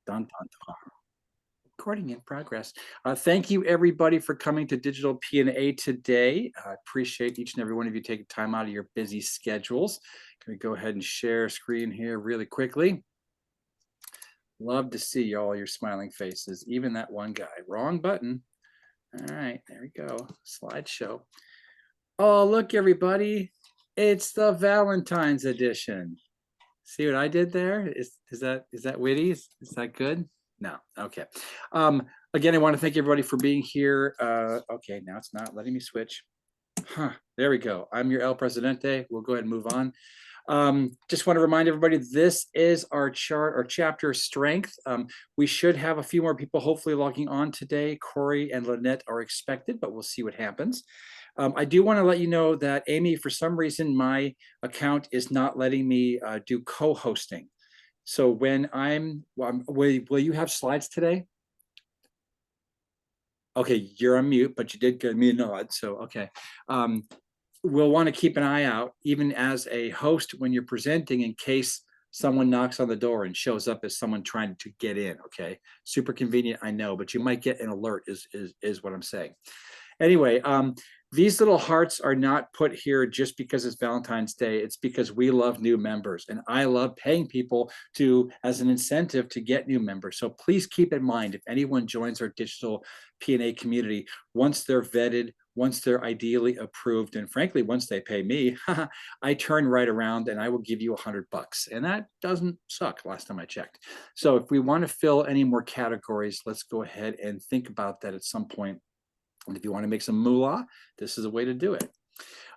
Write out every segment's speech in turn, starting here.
Dun, dun, dun. Recording in progress. Thank you, everybody, for coming to Digital PNA today. I appreciate each and every one of you taking time out of your busy schedules. Going to go ahead and share screen here really quickly. Love to see all your smiling faces, even that one guy. Wrong button. All right, there we go. Slideshow. Oh, look, everybody. It's the Valentine's edition. See what I did there? Is that witty? Is that good? No. Okay. Again, I want to thank everybody for being here. Okay, now it's not letting me switch. There we go. I'm your El Presidente. We'll go ahead and move on. Just want to remind everybody, this is our chart, our chapter strength. We should have a few more people hopefully logging on today. Corey and Lynette are expected, but we'll see what happens. I do want to let you know that, Amy, for some reason, my account is not letting me do co-hosting. So when will you have slides today? Okay, you're on mute, but you did give me a nod, so okay. We'll want to keep an eye out, even as a host, when you're presenting, in case someone knocks on the door and shows up as someone trying to get in, okay? Super convenient, I know, but you might get an alert is what I'm saying. Anyway, these little hearts are not put here just because it's Valentine's Day. It's because we love new members, and I love paying people as an incentive to get new members. So please keep in mind, if anyone joins our digital PNA community, once they're vetted, once they're ideally approved, and frankly, once they pay me, I turn right around and I will give you $100. And that doesn't suck last time I checked. So if we want to fill any more categories, let's go ahead and think about that at some point. And if you want to make some moolah, this is a way to do it.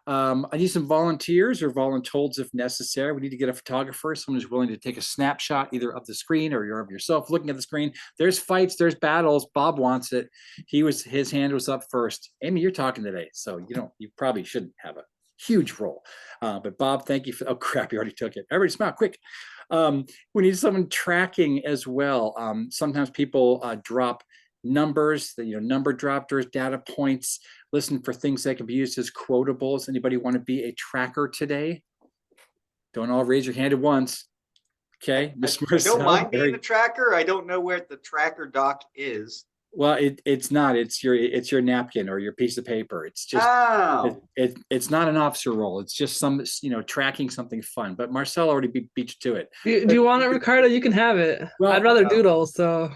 I need some volunteers or voluntold if necessary. We need to get a photographer, someone who's willing to take a snapshot either of the screen or of yourself looking at the screen. There's fights, there's battles. Bob wants it. His hand was up first. Amy, you're talking today, so you probably shouldn't have a huge role. But Bob, thank you for, oh crap, you already took it. Everybody smile, quick. We need someone tracking as well. Sometimes people drop numbers, number droppers, data points, listen for things that can be used as quotables. Anybody want to be a tracker today? Don't all raise your hand at once. Okay, Miss Marcel. I don't mind being a tracker. I don't know where the tracker doc is. Well, it's not. It's your napkin or your piece of paper. It's just it's not an officer role. It's just some tracking something fun. But Marcel already beat you to it. Do you want it, Ricardo? You can have it. Well, I'd rather doodle. So.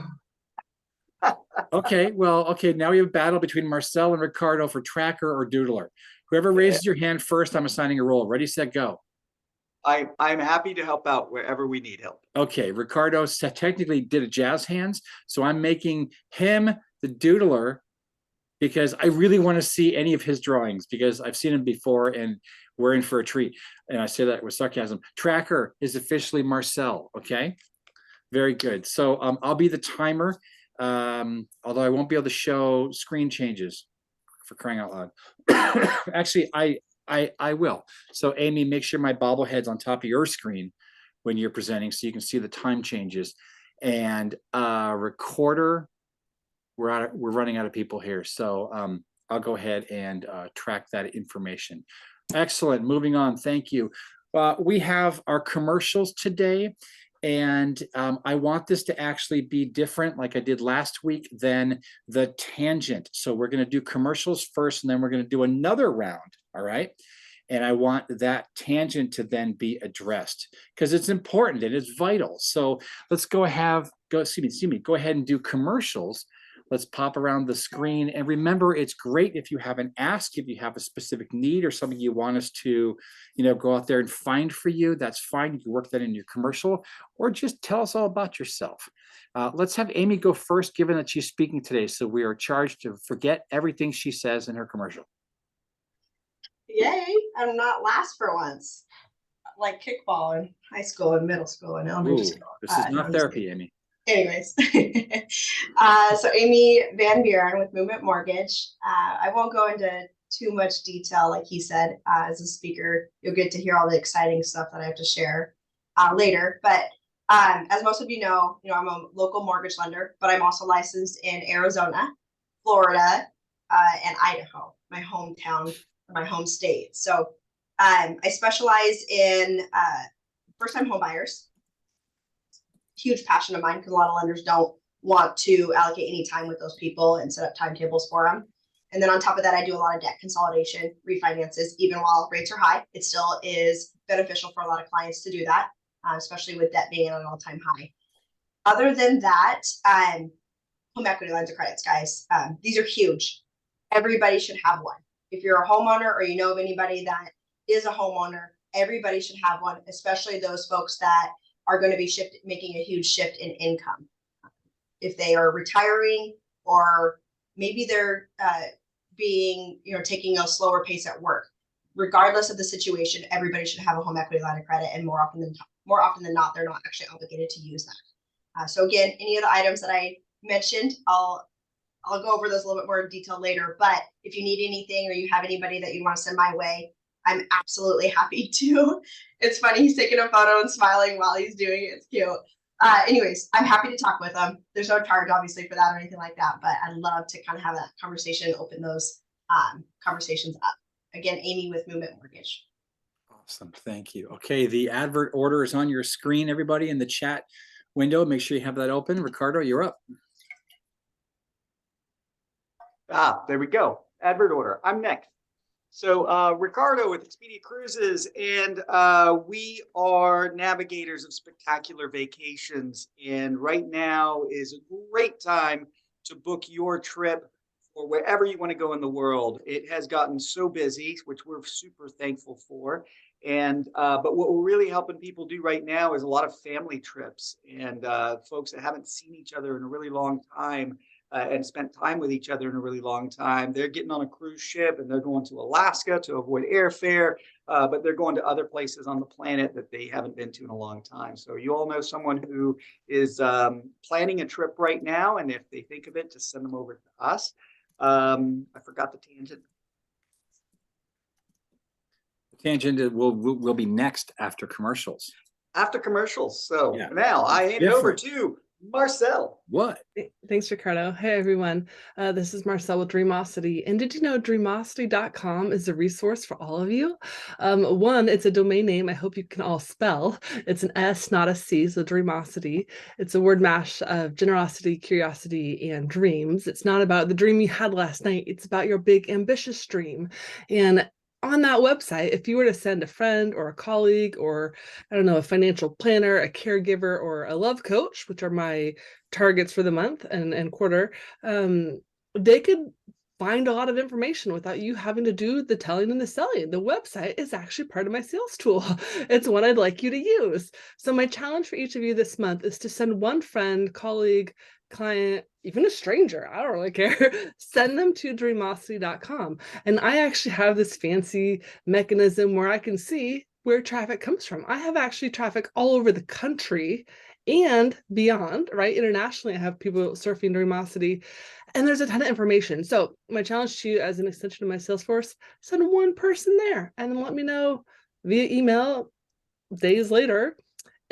Okay, well, okay, now we have a battle between Marcel and Ricardo for tracker or doodler. Whoever raises your hand first, I'm assigning a role. Ready, set, go. I'm happy to help out wherever we need help. Okay, Ricardo technically did a jazz hands, so I'm making him the doodler because I really want to see any of his drawings because I've seen him before and we're in for a treat. And I say that with sarcasm. Tracker is officially Marcel, okay? Very good. So I'll be the timer. Although I won't be able to show screen changes, for crying out loud. Actually, I will. So Amy, make sure my bobblehead's on top of your screen when you're presenting so you can see the time changes. And recorder, we're running out of people here. So I'll go ahead and track that information. Excellent. Moving on. Thank you. We have our commercials today. And I want this to actually be different, like I did last week, than the tangent. So we're going to do commercials first, and then we're going to do another round. All right. And I want that tangent to then be addressed because it's important and it's vital. So let's go ahead and do commercials. Let's pop around the screen. And remember, it's great if you have an ask, if you have a specific need or something you want us to, go out there and find for you, that's fine. You can work that in your commercial or just tell us all about yourself. Let's have Amy go first, given that she's speaking today. So we are charged to forget everything she says in her commercial. Yay, I'm not last for once. Like kickball in high school and middle school and elementary school. This is not therapy, Amy. Anyways, so Amy Van Buren with Movement Mortgage. I won't go into too much detail, like he said. As a speaker, you'll get to hear all the exciting stuff that I have to share later. But as most of you know, I'm a local mortgage lender, but I'm also licensed in Arizona, Florida, and Idaho, my hometown, my home state. So I specialize in first-time home buyers, huge passion of mine because a lot of lenders don't want to allocate any time with those people and set up timetables for them. And then on top of that, I do a lot of debt consolidation, refinances. Even while rates are high, it still is beneficial for a lot of clients to do that, especially with debt being at an all-time high. Other than that, home equity lines of credits, guys. These are huge. Everybody should have one. If you're a homeowner or you know of anybody that is a homeowner, everybody should have one, especially those folks that are going to be making a huge shift in income. If they are retiring, or maybe they're taking a slower pace at work. Regardless of the situation, everybody should have a home equity line of credit, and more often than not, they're not actually obligated to use that. So again, any of the items that I mentioned, I'll go over those a little bit more in detail later. But if you need anything or you have anybody that you want to send my way, I'm absolutely happy to. It's funny, he's taking a photo and smiling while he's doing it. It's cute. Anyways, I'm happy to talk with them. There's no charge, obviously, for that or anything like that, but I'd love to kind of have that conversation, open those conversations up. Again, Amy with Movement Mortgage. Awesome, thank you. Okay, the advert order is on your screen, everybody, in the chat window. Make sure you have that open. Ricardo, you're up. There we go. Advert order. I'm next. So Ricardo with Expedia Cruises, and we are navigators of spectacular vacations. And right now is a great time to book your trip for wherever you want to go in the world. It has gotten so busy, which we're super thankful for. And but what we're really helping people do right now is a lot of family trips, and folks that haven't seen each other in a really long time. And spent time with each other in a really long time. They're getting on a cruise ship and they're going to Alaska to avoid airfare, but they're going to other places on the planet that they haven't been to in a long time. So you all know someone who is planning a trip right now, and if they think of it, just send them over to us. I forgot the tangent. The tangent will be next after commercials. After commercials. So yeah. Now I hand it over to Marcel. What? Thanks, Ricardo. Hey, everyone. This is Marcel with Dreamosity. And did you know Dreamosity.com is a resource for all of you? One, it's a domain name I hope you can all spell. It's an S, not a C, so Dreamosity. It's a word mash of generosity, curiosity, and dreams. It's not about the dream you had last night. It's about your big, ambitious dream. And on that website, if you were to send a friend or a colleague or, I don't know, a financial planner, a caregiver, or a love coach, which are my targets for the month and quarter, they could find a lot of information without you having to do the telling and the selling. The website is actually part of my sales tool. It's one I'd like you to use. So my challenge for each of you this month is to send one friend, colleague, client, even a stranger, I don't really care, send them to dreamosity.com. And I actually have this fancy mechanism where I can see where traffic comes from. I have actually traffic all over the country and beyond, right? Internationally, I have people surfing Dreamosity, and there's a ton of information. So my challenge to you as an extension of my Salesforce, send one person there and then let me know via email days later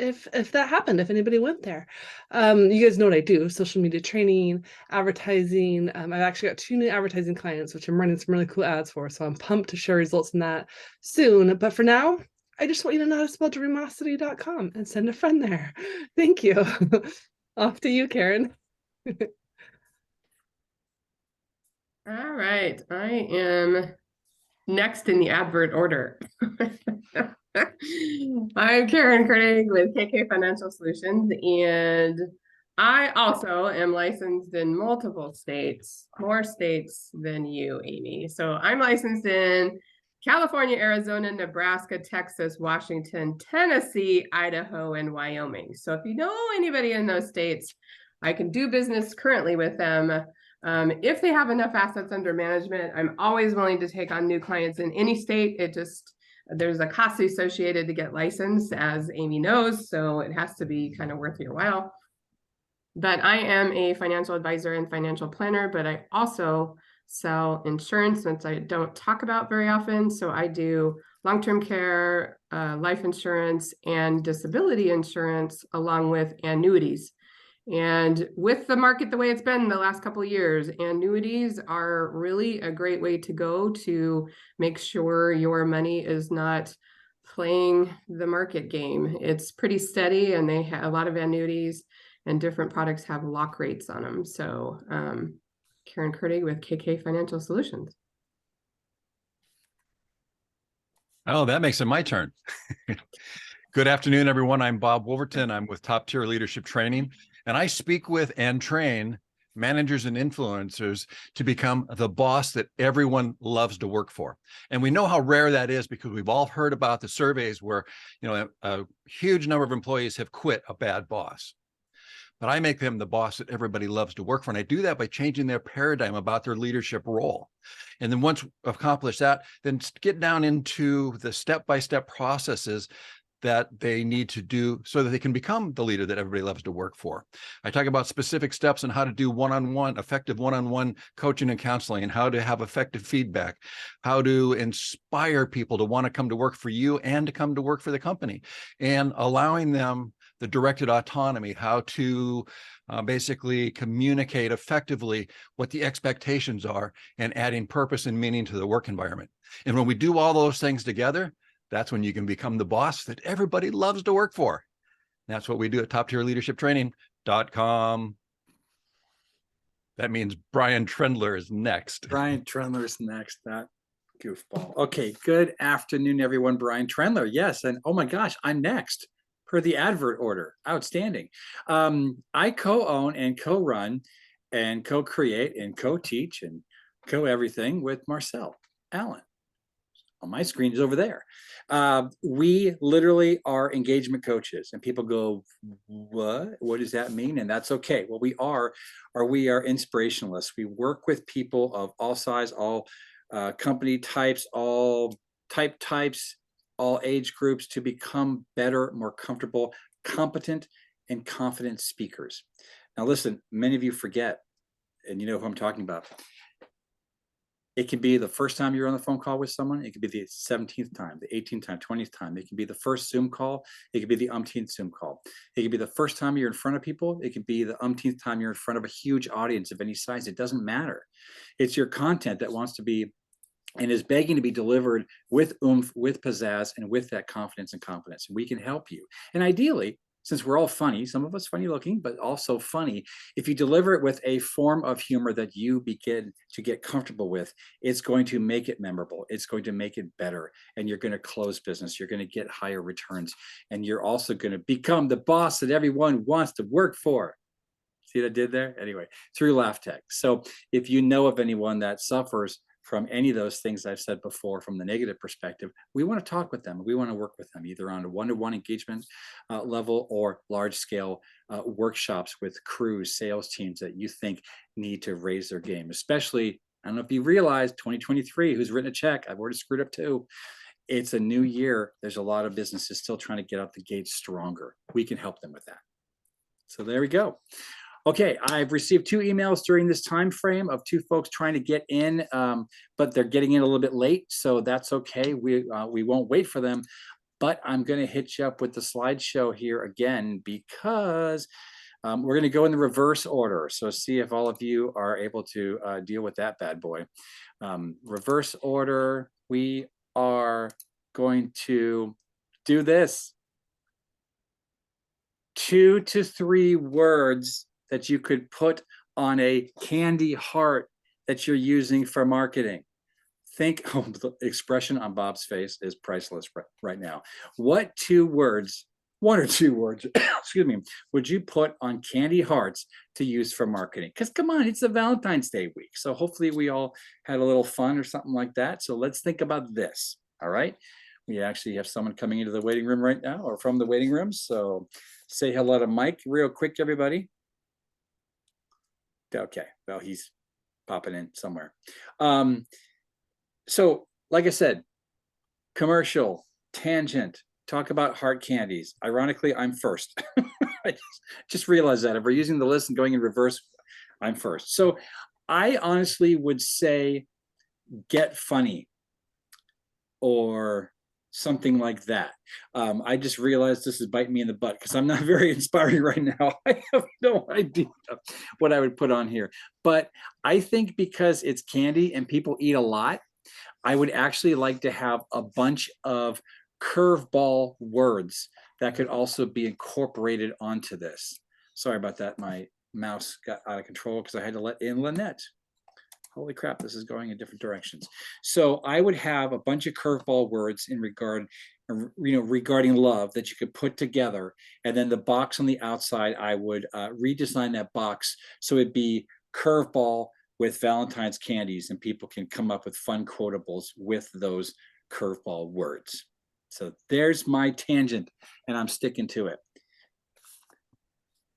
if that happened, if anybody went there. You guys know what I do: social media training, advertising. I've actually got 2 new advertising clients, which I'm running some really cool ads for. So I'm pumped to share results in that soon. But for now, I just want you to know how to spell Dreamosity.com and send a friend there. Thank you. Off to you, Karen. All right, I am next in the advert order. I'm Karen Craig with KK Financial Solutions, and I also am licensed in multiple states, more states than you, Amy. So I'm licensed in California, Arizona, Nebraska, Texas, Washington, Tennessee, Idaho, and Wyoming. So if you know anybody in those states, I can do business currently with them. If they have enough assets under management, I'm always willing to take on new clients in any state. There's a cost associated to get licensed, as Amy knows, so it has to be kind of worth your while. But I am a financial advisor and financial planner, but I also sell insurance, which I don't talk about very often. So I do long-term care, life insurance, and disability insurance, along with annuities. And with the market the way it's been the last couple of years, annuities are really a great way to go to make sure your money is not playing the market game. It's pretty steady, and they have a lot of annuities, and different products have lock rates on them. So Karen Kurtig with KK Financial Solutions. Oh, that makes it my turn. Good afternoon, everyone. I'm Bob Wolverton. I'm with Top Tier Leadership Training, and I speak with and train managers and influencers to become the boss that everyone loves to work for. And we know how rare that is because we've all heard about the surveys where, a huge number of employees have quit a bad boss. But I make them the boss that everybody loves to work for. And I do that by changing their paradigm about their leadership role. And then once accomplished that, then get down into the step-by-step processes that they need to do so that they can become the leader that everybody loves to work for. I talk about specific steps on how to do effective one-on-one coaching and counseling, and how to have effective feedback, how to inspire people to want to come to work for you and to come to work for the company, and allowing them the directed autonomy, how to basically communicate effectively what the expectations are, and adding purpose and meaning to the work environment. And when we do all those things together, that's when you can become the boss that everybody loves to work for. That's what we do at TopTierLeadershipTraining.com. That means Brian Trendler is next. Brian Trendler is next. That goofball. Okay, good afternoon, everyone. Brian Trendler. Yes, and oh my gosh, I'm next per the advert order. Outstanding. I co-own and co-run and co-create and co-teach and co-everything with Marcel Allen. On my screen is over there. We literally are engagement coaches, and people go, what does that mean? And that's okay. What we are inspirationalists. We work with people of all size, all company types, all types, all age groups to become better, more comfortable, competent, and confident speakers. Now listen, many of you forget, and you know who I'm talking about. It can be the first time you're on the phone call with someone. It could be the 17th time, the 18th time, 20th time. It can be the first Zoom call. It could be the umpteenth Zoom call. It could be the first time you're in front of people. It could be the umpteenth time you're in front of a huge audience of any size. It doesn't matter. It's your content that wants to be and is begging to be delivered with oomph, with pizzazz, and with that confidence and competence. And we can help you. And ideally, since we're all funny, some of us funny looking, but also funny, if you deliver it with a form of humor that you begin to get comfortable with, it's going to make it memorable. It's going to make it better. And you're going to close business. You're going to get higher returns. And you're also going to become the boss that everyone wants to work for. See what I did there? Anyway, through Laugh Tech. So if you know of anyone that suffers from any of those things I've said before from the negative perspective, we want to talk with them. We want to work with them either on a one-to-one engagement level or large-scale workshops with crews, sales teams that you think need to raise their game. Especially, I don't know if you realize, 2023, who's written a check? I've already screwed up too. It's a new year. There's a lot of businesses still trying to get out the gate stronger. We can help them with that. So there we go. Okay, I've received 2 emails during this time frame of 2 folks trying to get in, but they're getting in a little bit late, so that's okay. We won't wait for them, but I'm going to hit you up with the slideshow here again because we're going to go in the reverse order. So see if all of you are able to deal with that bad boy. Reverse order, we are going to do this. 2 to 3 words that you could put on a candy heart that you're using for marketing. Think, oh, the expression on Bob's face is priceless right now. What 2 words, 1 or 2 words, excuse me, would you put on candy hearts to use for marketing? Because come on, it's a Valentine's Day week. So hopefully we all had a little fun or something like that. So let's think about this, all right? We actually have someone coming into the waiting room right now or from the waiting room. So say hello to Mike real quick, everybody. Okay, well, he's popping in somewhere. So like I said, commercial, tangent, talk about heart candies. Ironically, I'm first. I just realized that if we're using the list and going in reverse, I'm first. So I honestly would say get funny or something like that. I just realized this is biting me in the butt because I'm not very inspiring right now. I have no idea what I would put on here. But I think because it's candy and people eat a lot, I would actually like to have a bunch of curveball words that could also be incorporated onto this. Sorry about that. My mouse got out of control because I had to let in Lynette. Holy crap, this is going in different directions. So I would have a bunch of curveball words in regard, regarding love that you could put together. And then the box on the outside, I would redesign that box so it'd be curveball with Valentine's candies, and people can come up with fun quotables with those curveball words. So there's my tangent, and I'm sticking to it.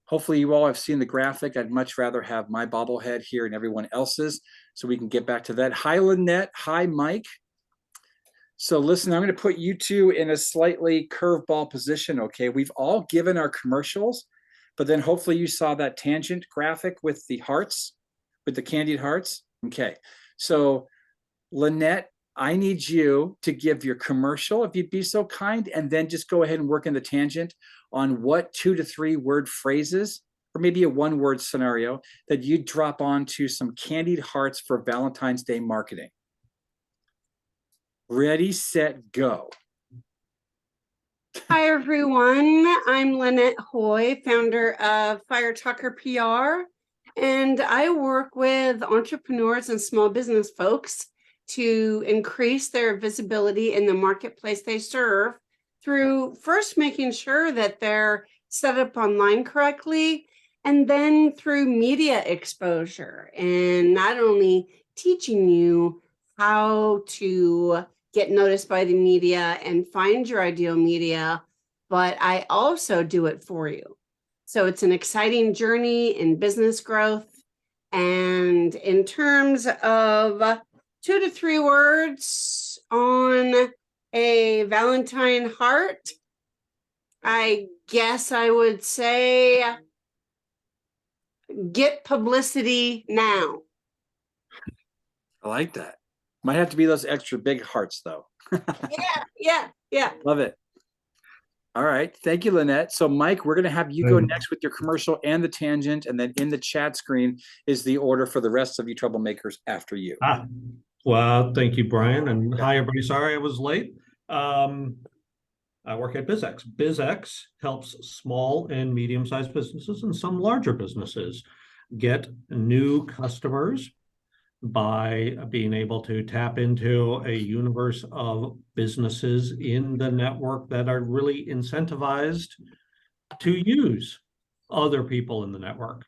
Hopefully you all have seen the graphic. I'd much rather have my bobblehead here and everyone else's, so we can get back to that. Hi, Lynette. Hi, Mike. So listen, I'm going to put you two in a slightly curveball position, okay? We've all given our commercials, but then hopefully you saw that tangent graphic with the hearts, with the candied hearts. Okay, so Lynette, I need you to give your commercial, if you'd be so kind, and then just go ahead and work in the tangent on what 2 to 3 word phrases, or maybe a 1-word scenario that you drop onto some candied hearts for Valentine's Day marketing. Ready, set, go. Hi, everyone. I'm Lynette Hoy, founder of Fire Talker PR, and I work with entrepreneurs and small business folks to increase their visibility in the marketplace they serve through first making sure that they're set up online correctly, and then through media exposure, and not only teaching you how to get noticed by the media and find your ideal media, but I also do it for you. So it's an exciting journey in business growth. And in terms of 2 to 3 words on a Valentine heart, I guess I would say get publicity now. I like that. Might have to be those extra big hearts, though. Yeah. Love it. All right. Thank you, Lynette. So, Mike, we're going to have you go next with your commercial and the tangent. And then in the chat screen is the order for the rest of you troublemakers after you. Well, thank you, Brian. And hi, everybody. Sorry I was late. I work at BizX. BizX helps small and medium-sized businesses and some larger businesses get new customers by being able to tap into a universe of businesses in the network that are really incentivized to use other people in the network.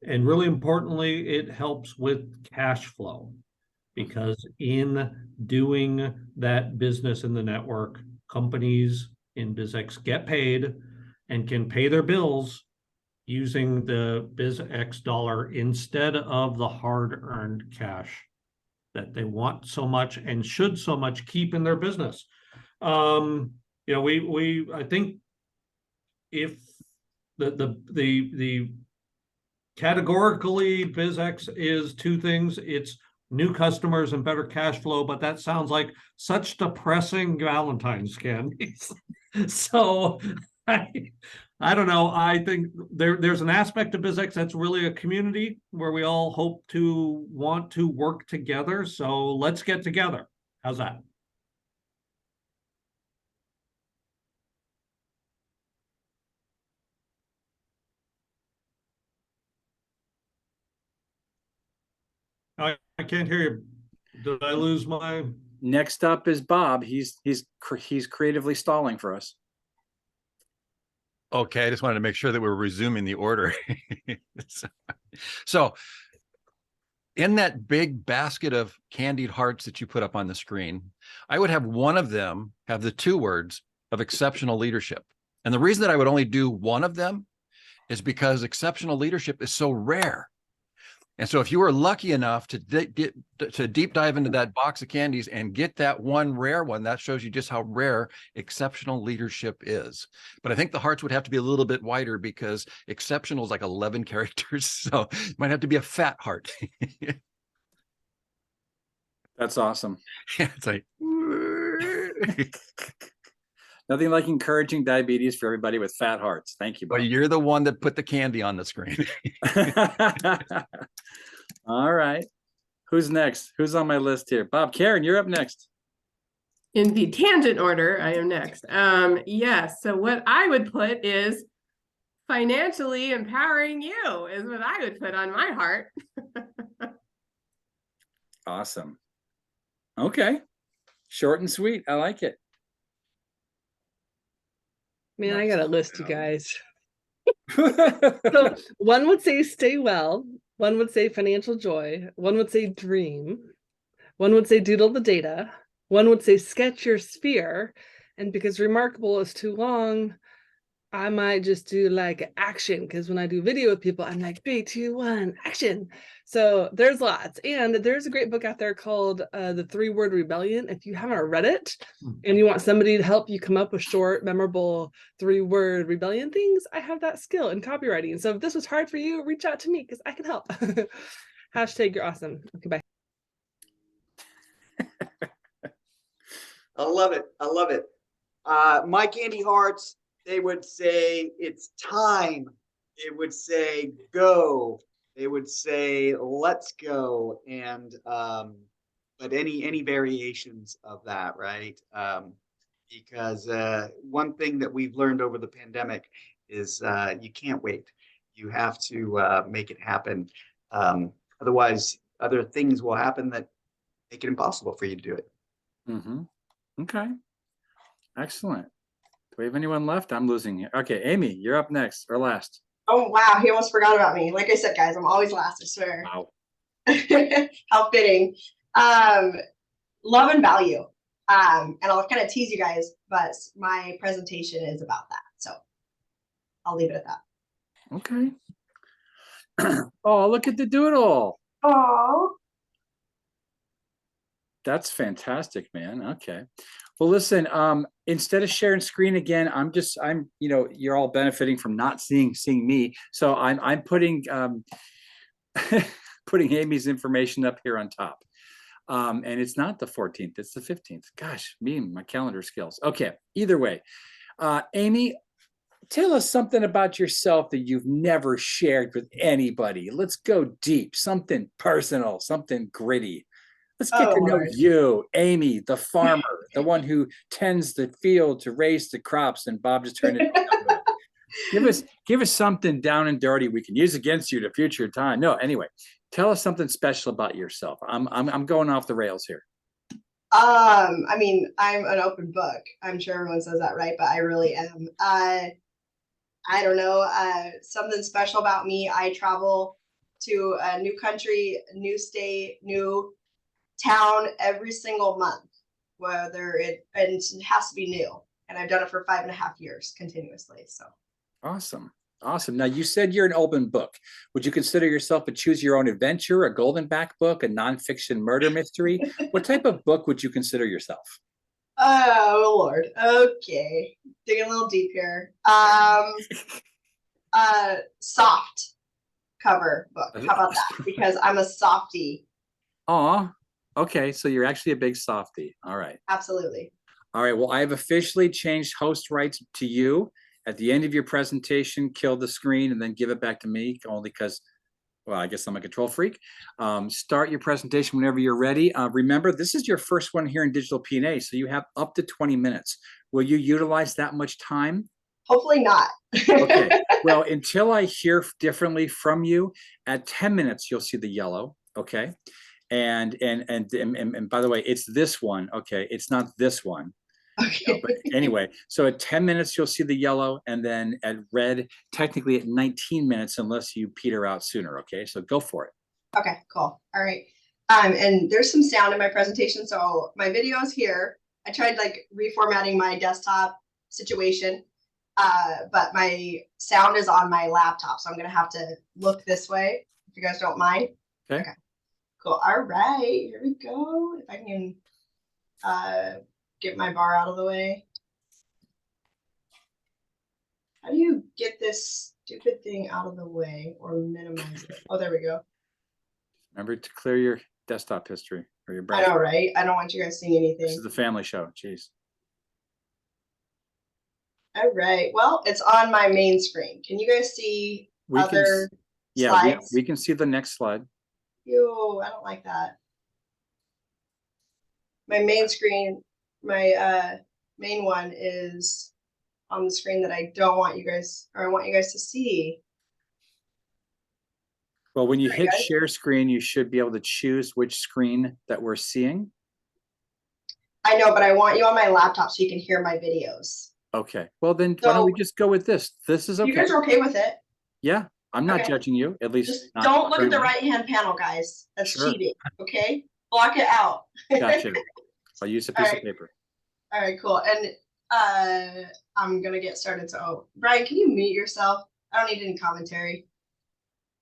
And really importantly, it helps with cash flow, because in doing that business in the network, companies in BizX get paid and can pay their bills using the BizX dollar instead of the hard-earned cash that they want so much and should so much keep in their business. I think if the categorically BizX is 2 things, it's new customers and better cash flow, but that sounds like such depressing Valentine's candies. So I don't know. I think there's an aspect of BizX that's really a community where we all hope to want to work together. So let's get together. How's that? I can't hear you. Did I lose my? Next up is Bob. He's creatively stalling for us. Okay, I just wanted to make sure that we're resuming the order. So in that big basket of candied hearts that you put up on the screen, I would have one of them have the 2 words of exceptional leadership. And the reason that I would only do one of them is because exceptional leadership is so rare. And so if you were lucky enough to deep dive into that box of candies and get that one rare one, that shows you just how rare exceptional leadership is. But I think the hearts would have to be a little bit wider because exceptional is like 11 characters. So it might have to be a fat heart. That's awesome. Yeah, it's like nothing like encouraging diabetes for everybody with fat hearts. Thank you, Bob. well, you're the one that put the candy on the screen. All right. Who's next? Who's on my list here? Bob, Karen, you're up next. In the tangent order, I am next. Yes. So what I would put is financially empowering you is what I would put on my heart. Awesome. Okay. Short and sweet. I like it. Man, I got a list, you Marcel. guys. So one would say stay well, one would say financial joy, one would say dream, one would say doodle the data, one would say sketch your sphere, and because remarkable is too long, I might just do like action, because when I do video with people, I'm like 3, 2, 1, action. So there's lots, and there's a great book out there called The 3-Word Rebellion. If you haven't read it and you want somebody to help you come up with short, memorable 3-word rebellion things, I have that skill in copywriting. So if this was hard for you, reach out to me because I can help. Hashtag you're awesome. Okay, bye. I love it. I love it. My candy hearts, they would say it's time. It would say go. They would say let's go. And but any variations of that, right? Because one thing that we've learned over the pandemic is you can't wait. You have to make it happen. Otherwise, other things will happen that make it impossible for you to do it. Mm-hmm. Okay. Excellent. Do we have anyone left? I'm losing here. Okay, Amy, you're up next or last. Oh wow, he almost forgot about me. Like I said, guys, I'm always last, I swear. Wow. How fitting. Love and value. And I'll kind of tease you guys, but my presentation is about that. So I'll leave it at that. Okay. Oh, look at the doodle. Oh. That's fantastic, man. Okay. Well, listen, instead of sharing screen again, you're all benefiting from not seeing me. So I'm putting putting Amy's information up here on top. And it's not the 14th, it's the 15th. Gosh, me and my calendar skills. Okay, either way. Amy, tell us something about yourself that you've never shared with anybody. Let's go deep, something personal, something gritty. Let's get to know you, Amy, the farmer, the one who tends the field to raise the crops, and Bob just turned it. Give us something down and dirty we can use against you at a future time. No, anyway, tell us something special about yourself. I'm going off the rails here. I mean, I'm an open book. I'm sure everyone says that, right? But I really am. I don't know. Something special about me. I travel to a new country, a new state, new town every single month, whether it has to be new. And I've done it for 5.5 years continuously. So awesome. Now you said you're an open book. Would you consider yourself a choose your own adventure, a golden back book, a nonfiction murder mystery? What type of book would you consider yourself? Oh Lord. Okay. Digging a little deep here. Soft cover book. How about that? Because I'm a softie. Aw. Okay, so you're actually a big softie. All right. Absolutely. All right. Well, I have officially changed host rights to you. At the end of your presentation, kill the screen and then give it back to me, only because, well, I guess I'm a control freak. Start your presentation whenever you're ready. Remember, this is your first one here in DigitalPNA, so you have up to 20 minutes. Will you utilize that much time? Hopefully not. Okay. Well, until I hear differently from you, at 10 minutes, you'll see the yellow. Okay. And by the way, it's this one. Okay, it's not this one. Okay. But anyway, so at 10 minutes you'll see the yellow, and then at red, technically at 19 minutes, unless you peter out sooner. Okay, so go for it. Okay, cool. All right. And there's some sound in my presentation, so my video is here. I tried like reformatting my desktop situation, but my sound is on my laptop, so I'm gonna have to look this way if you guys don't mind. Okay. Cool. All right, here we go. If I can get my bar out of the way. How do you get this stupid thing out of the way or minimize it? Oh, there we go. Remember to clear your desktop history or your browser. I know, right? I don't want you guys seeing anything. This is the family show. Jeez. All right. Well, it's on my main screen. Can you guys see other slides? We can see the next slide. Ew, I don't like that. My main screen my main one is on the screen that I don't want you guys, or I want you guys to see. Well, when you Sorry, hit guys. share screen, you should be able to choose which screen that we're seeing. I know, but I want you on my laptop so you can hear my videos. Okay, well then why don't we just go with this? This is You okay. guys are okay with it? Yeah, I'm not Okay. judging you, at least Just not don't look at the currently. right-hand panel, guys. That's Sure. cheating, okay? Block it out. Gotcha. I'll use a piece of Alright. paper. All right, cool. And I'm gonna get started. So, Brian, can you mute yourself? I don't need any commentary.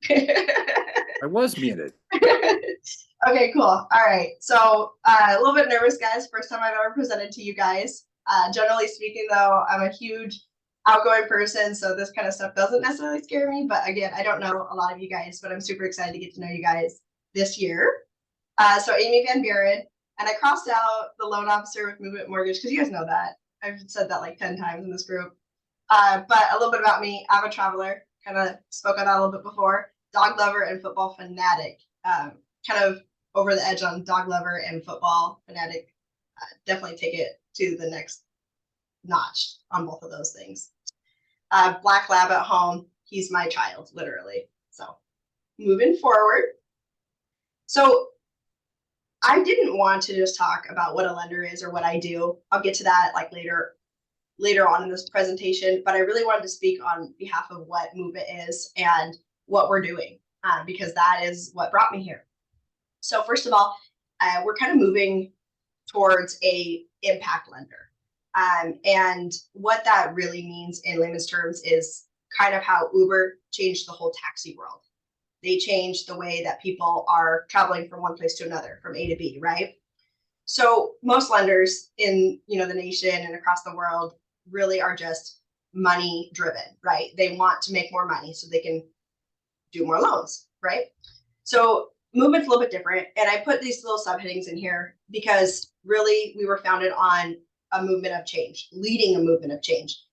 I was muted. Okay, cool. All right. So a little bit nervous, guys. First time I've ever presented to you guys. Generally speaking, though, I'm a huge outgoing person, so this kind of stuff doesn't necessarily scare me. But again, I don't know a lot of you guys, but I'm super excited to get to know you guys this year. So Amy Van Buren, and I crossed out the loan officer with Movement Mortgage because you guys know that. I've said that like 10 times in this group. But a little bit about me. I'm a traveler. Kind of spoke on that a little bit before. Dog lover and football fanatic. Kind of over the edge on dog lover and football fanatic. Definitely take it to the next notch on both of those things. Black lab at home. He's my child, literally. So moving forward. So I didn't want to just talk about what a lender is or what I do. I'll get to that like later on in this presentation, but I really wanted to speak on behalf of what Movement is and what we're doing, because that is what brought me here. So first of all, we're kind of moving towards a impact lender. And what that really means in layman's terms is kind of how Uber changed the whole taxi world. They changed the way that people are traveling from one place to another, from A to B, right? So most lenders in the nation and across the world really are just money driven, right? They want to make more money so they can do more loans, right? So Movement's a little bit different. And I put these little subheadings in here because really we were founded on a movement of change, leading a movement of change.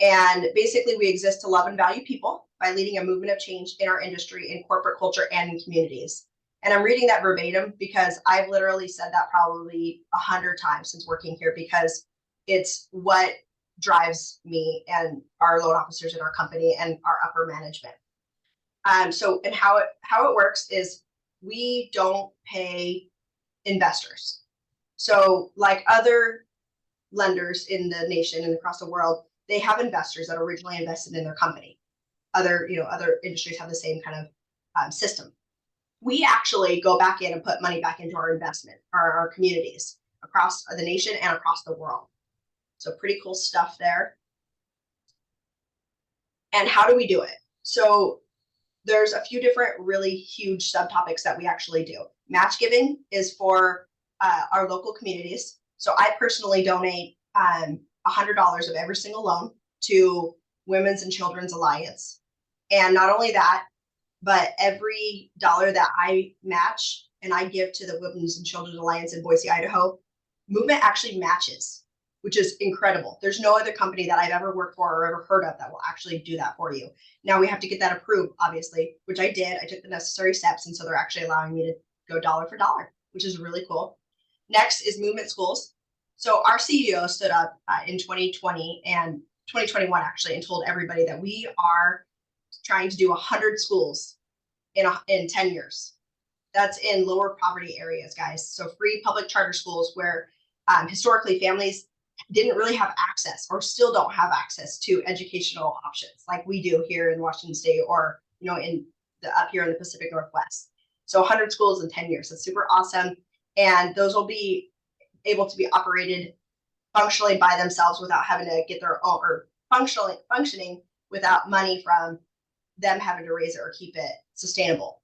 And basically we exist to love and value people by leading a movement of change in our industry, in corporate culture, and in communities. And I'm reading that verbatim because I've literally said that probably 100 times since working here, because it's what drives me and our loan officers in our company and our upper management. So and how it works is we don't pay investors. So like other lenders in the nation and across the world, they have investors that originally invested in their company. Other industries have the same kind of system. We actually go back in and put money back into our investment, our communities across the nation and across the world. So pretty cool stuff there. And how do we do it? So there's a few different really huge subtopics that we actually do. Match giving is for our local communities. So I personally donate $100 of every single loan to Women's and Children's Alliance. And not only that, but every dollar that I match and I give to the Women's and Children's Alliance in Boise, Idaho, Movement actually matches, which is incredible. There's no other company that I've ever worked for or ever heard of that will actually do that for you. Now we have to get that approved, obviously, which I did. I took the necessary steps, and so they're actually allowing me to go dollar for dollar, which is really cool. Next is Movement Schools. So our CEO stood up in 2020 and 2021 actually and told everybody that we are trying to do 100 schools in 10 years. That's in lower poverty areas, guys. So free public charter schools where historically families didn't really have access or still don't have access to educational options like we do here in Washington State or up here in the Pacific Northwest. So 100 schools in 10 years. That's super awesome. And those will be able to be operated functionally by themselves without having to get their own, or functioning without money from them having to raise it or keep it sustainable.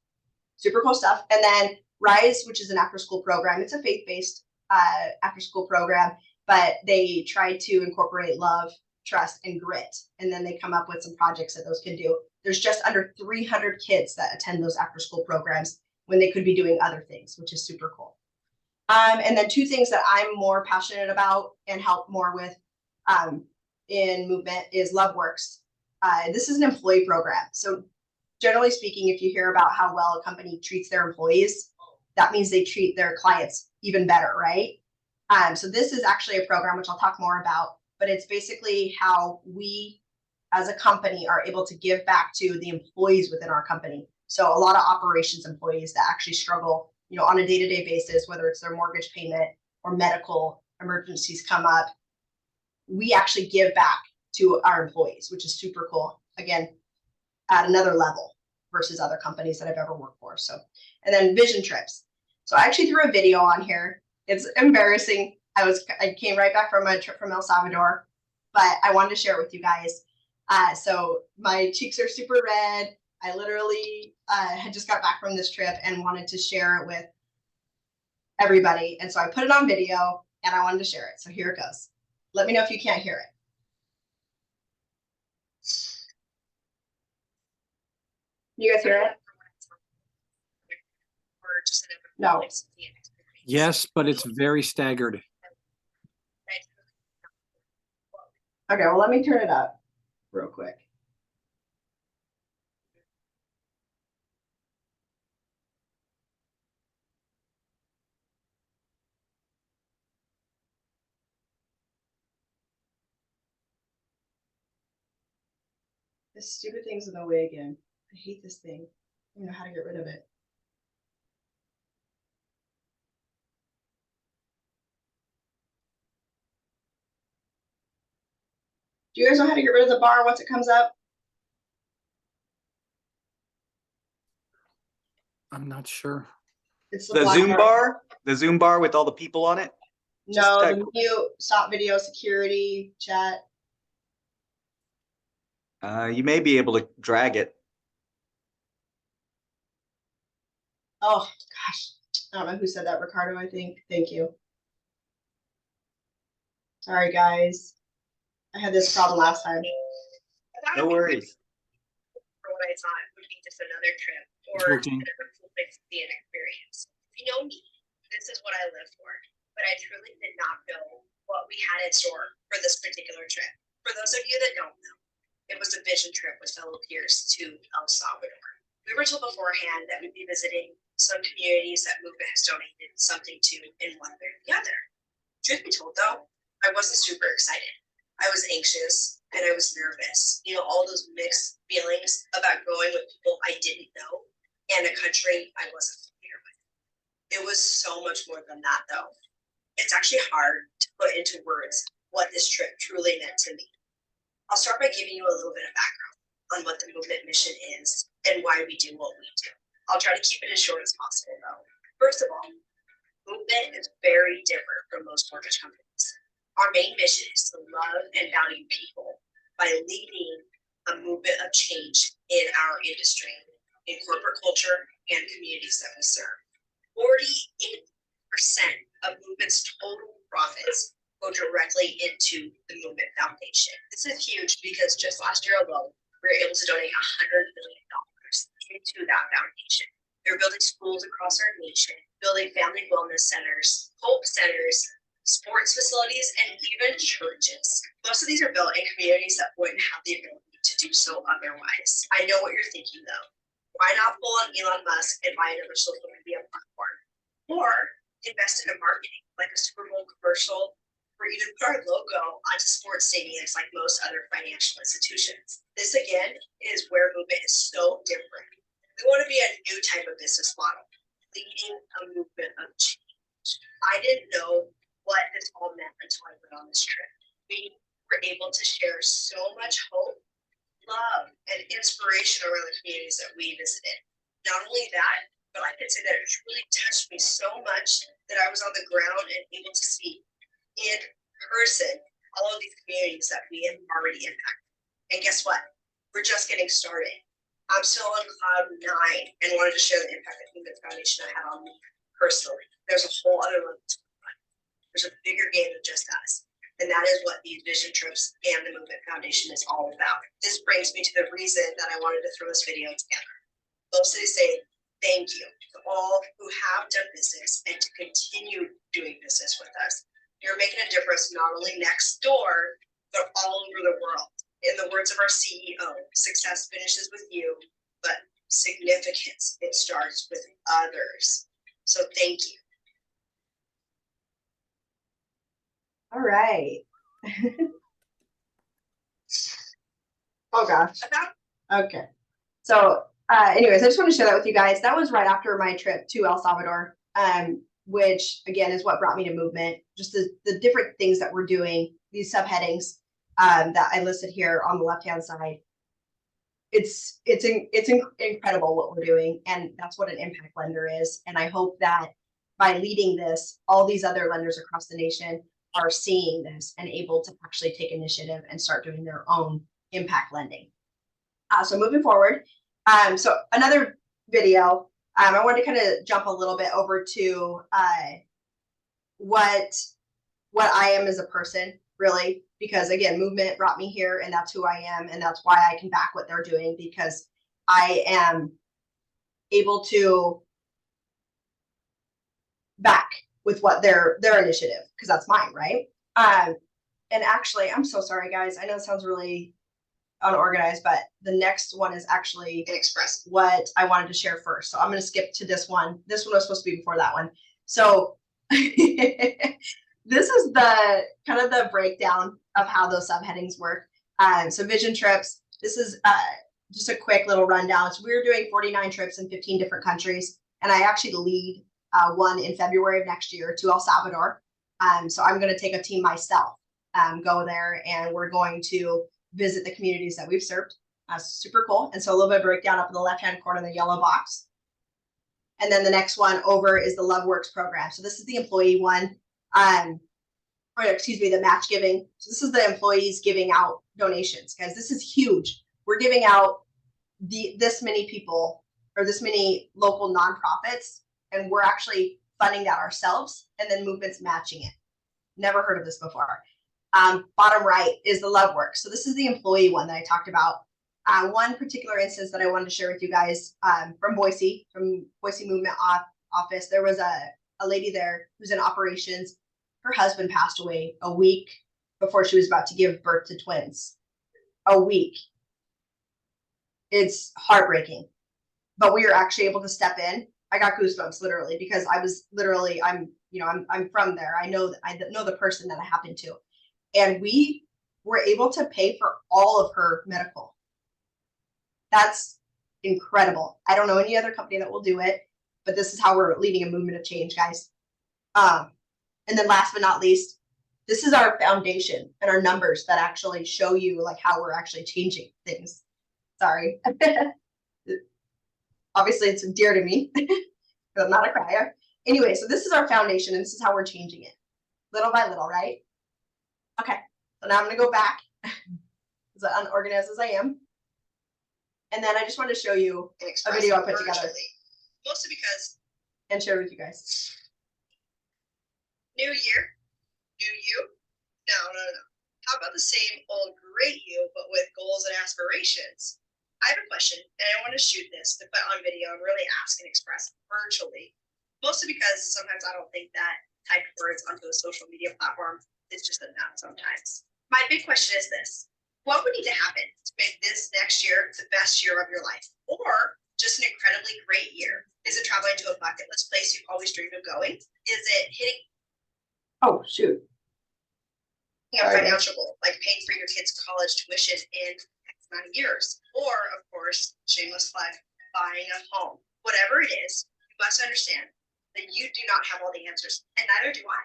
Super cool stuff. And then Rise, which is an after-school program. It's a faith-based after-school program, but they try to incorporate love, trust, and grit. And then they come up with some projects that those can do. There's just under 300 kids that attend those after-school programs when they could be doing other things, which is super cool. And then two things that I'm more passionate about and help more with in Movement is LoveWorks. This is an employee program. So generally speaking, if you hear about how well a company treats their employees, that means they treat their clients even better, right? So this is actually a program which I'll talk more about, but it's basically how we as a company are able to give back to the employees within our company. So a lot of operations employees that actually struggle, you know, on a day-to-day basis, whether it's their mortgage payment or medical emergencies come up, we actually give back to our employees, which is super cool. Again, at another level versus other companies that I've ever worked for. So, and then vision trips. So I actually threw a video on here. It's embarrassing. I came right back from a trip from El Salvador, but I wanted to share it with you guys. So my cheeks are super red. I literally had just got back from this trip and wanted to share it with everybody. And so I put it on video and I wanted to share it. So here it goes. Let me know if you can't hear it. You guys hear it? No. Yes, but it's very staggered. Okay, well, let me turn it up real quick. This stupid thing's in the way again. I hate this thing. I don't know how to get rid of it. Do you guys know how to get rid of the bar once it comes up? I'm not sure. It's The black Zoom bar, the Zoom bar with all the people on it. No, Just the mute, stop video, security, chat. you may be able to drag it. Oh gosh, I don't know who said that, Ricardo, I think. Thank you. Sorry guys. I had this problem last time. No worries. For what I thought would be just another trip It's or working. another cool place to see an experience. You know me, this is what I live for, but I truly did not know what we had in store for this particular trip. For those of you that don't know, it was a vision trip with fellow peers to El Salvador. We were told beforehand that we'd be visiting some communities that Movement has donated something to in one way or the other. Truth be told though, I wasn't super excited. I was anxious and I was nervous. You know, all those mixed feelings about going with people I didn't know and a country I wasn't familiar with. It was so much more than that though. It's actually hard to put into words what this trip truly meant to me. I'll start by giving you a little bit of background on what the movement mission is and why we do what we do. I'll try to keep it as short as possible though. First of all, movement is very different from most mortgage companies. Our main mission is to love and value people by leading a movement of change in our industry, in corporate culture and communities that we serve. 48% of Movement's total profits go directly into the Movement Foundation. This is huge because just last year alone, we were able to donate $100 million into that foundation. They're building schools across our nation, building family wellness centers, hope centers, sports facilities, and even churches. Most of these are built in communities that wouldn't have the ability to do so otherwise. I know what you're thinking though. Why not pull on Elon Musk and buy another social media platform? Or invest in a marketing, like a Super Bowl commercial, or even put our logo onto sports stadiums like most other financial institutions. This again is where Movement is so different. We want to be a new type of business model, leading a movement of change. I didn't know what this all meant until I went on this trip. We were able to share so much hope, love, and inspiration around the communities that we visited. Not only that, but I can say that it really touched me so much that I was on the ground and able to see in person all of these communities that we have already impacted. And guess what? We're just getting started. I'm still on cloud 9 and wanted to share the impact that Movement Foundation had on me personally. There's a whole other level to it. There's a bigger game than just us. And that is what these vision trips and the Movement Foundation is all about. This brings me to the reason that I wanted to throw this video together. Mostly to say thank you to all who have done business and to continue doing business with us. You're making a difference not only next door, but all over the world. In the words of our CEO, success finishes with you, but significance, it starts with others. So thank you. All right. Oh gosh. Okay. So anyways, I just want to share that with you guys. That was right after my trip to El Salvador, which again is what brought me to movement. Just the different things that we're doing, these subheadings that I listed here on the left-hand side. It's incredible what we're doing, and that's what an impact lender is. And I hope that by leading this, all these other lenders across the nation are seeing this and able to actually take initiative and start doing their own impact lending. So moving forward, so another video, I wanted to kind of jump a little bit over to what I am as a person, really, because again, movement brought me here, and that's who I am, and that's why I can back what they're doing, because I am able to back with what their initiative, because that's mine, right? And actually, I'm so sorry, guys. I know it sounds really unorganized, but the next one is actually express what I wanted to share first. So I'm going to skip to this one. This one was supposed to be before that one. So this is the kind of the breakdown of how those subheadings work. So vision trips. This is just a quick little rundown. So we're doing 49 trips in 15 different countries, and I actually lead one in February of next year to El Salvador. So I'm going to take a team myself, go there, and we're going to visit the communities that we've served. Super cool. And so a little bit of breakdown up in the left-hand corner in the yellow box. And then the next one over is the Love Works program. So this is the employee one, or excuse me, the match giving. So this is the employees giving out donations, guys. This is huge. We're giving out this many people, or this many local nonprofits, and we're actually funding that ourselves, and then Movement's matching it. Never heard of this before. Bottom right is the Love Works. So this is the employee one that I talked about. One particular instance that I wanted to share with you guys from Boise Movement office. There was a lady there who's in operations. Her husband passed away a week before she was about to give birth to twins. A week. It's heartbreaking, but we were actually able to step in. I got goosebumps literally, because I was literally, I'm from there. I know the person that it happened to. And we were able to pay for all of her medical. That's incredible. I don't know any other company that will do it, but this is how we're leading a movement of change, guys. And then last but not least, this is our foundation and our numbers that actually show you like how we're actually changing things. Sorry. Obviously it's dear to me, because I'm not a crier. Anyway, so this is our foundation, and this is how we're changing it. Little by little, right? Okay, so now I'm going to go back, as unorganized as I am. And then I just want to show you a video I put together. Mostly because. And share with you guys. New year, new you? No. How about the same old great you, but with goals and aspirations? I have a question, and I want to shoot this to put on video and really ask and express virtually. Mostly because sometimes I don't think that typed words onto a social media platform is just enough sometimes. My big question is this: what would need to happen to make this next year the best year of your life? Or just an incredibly great year? Is it traveling to a bucket list place you've always dreamed of going? Is it hitting Oh, shoot. a financial goal, like paying for your kids' college tuition in X amount of years? Or, of course, shameless plug, buying a home. Whatever it is, you must understand that you do not have all the answers, and neither do I.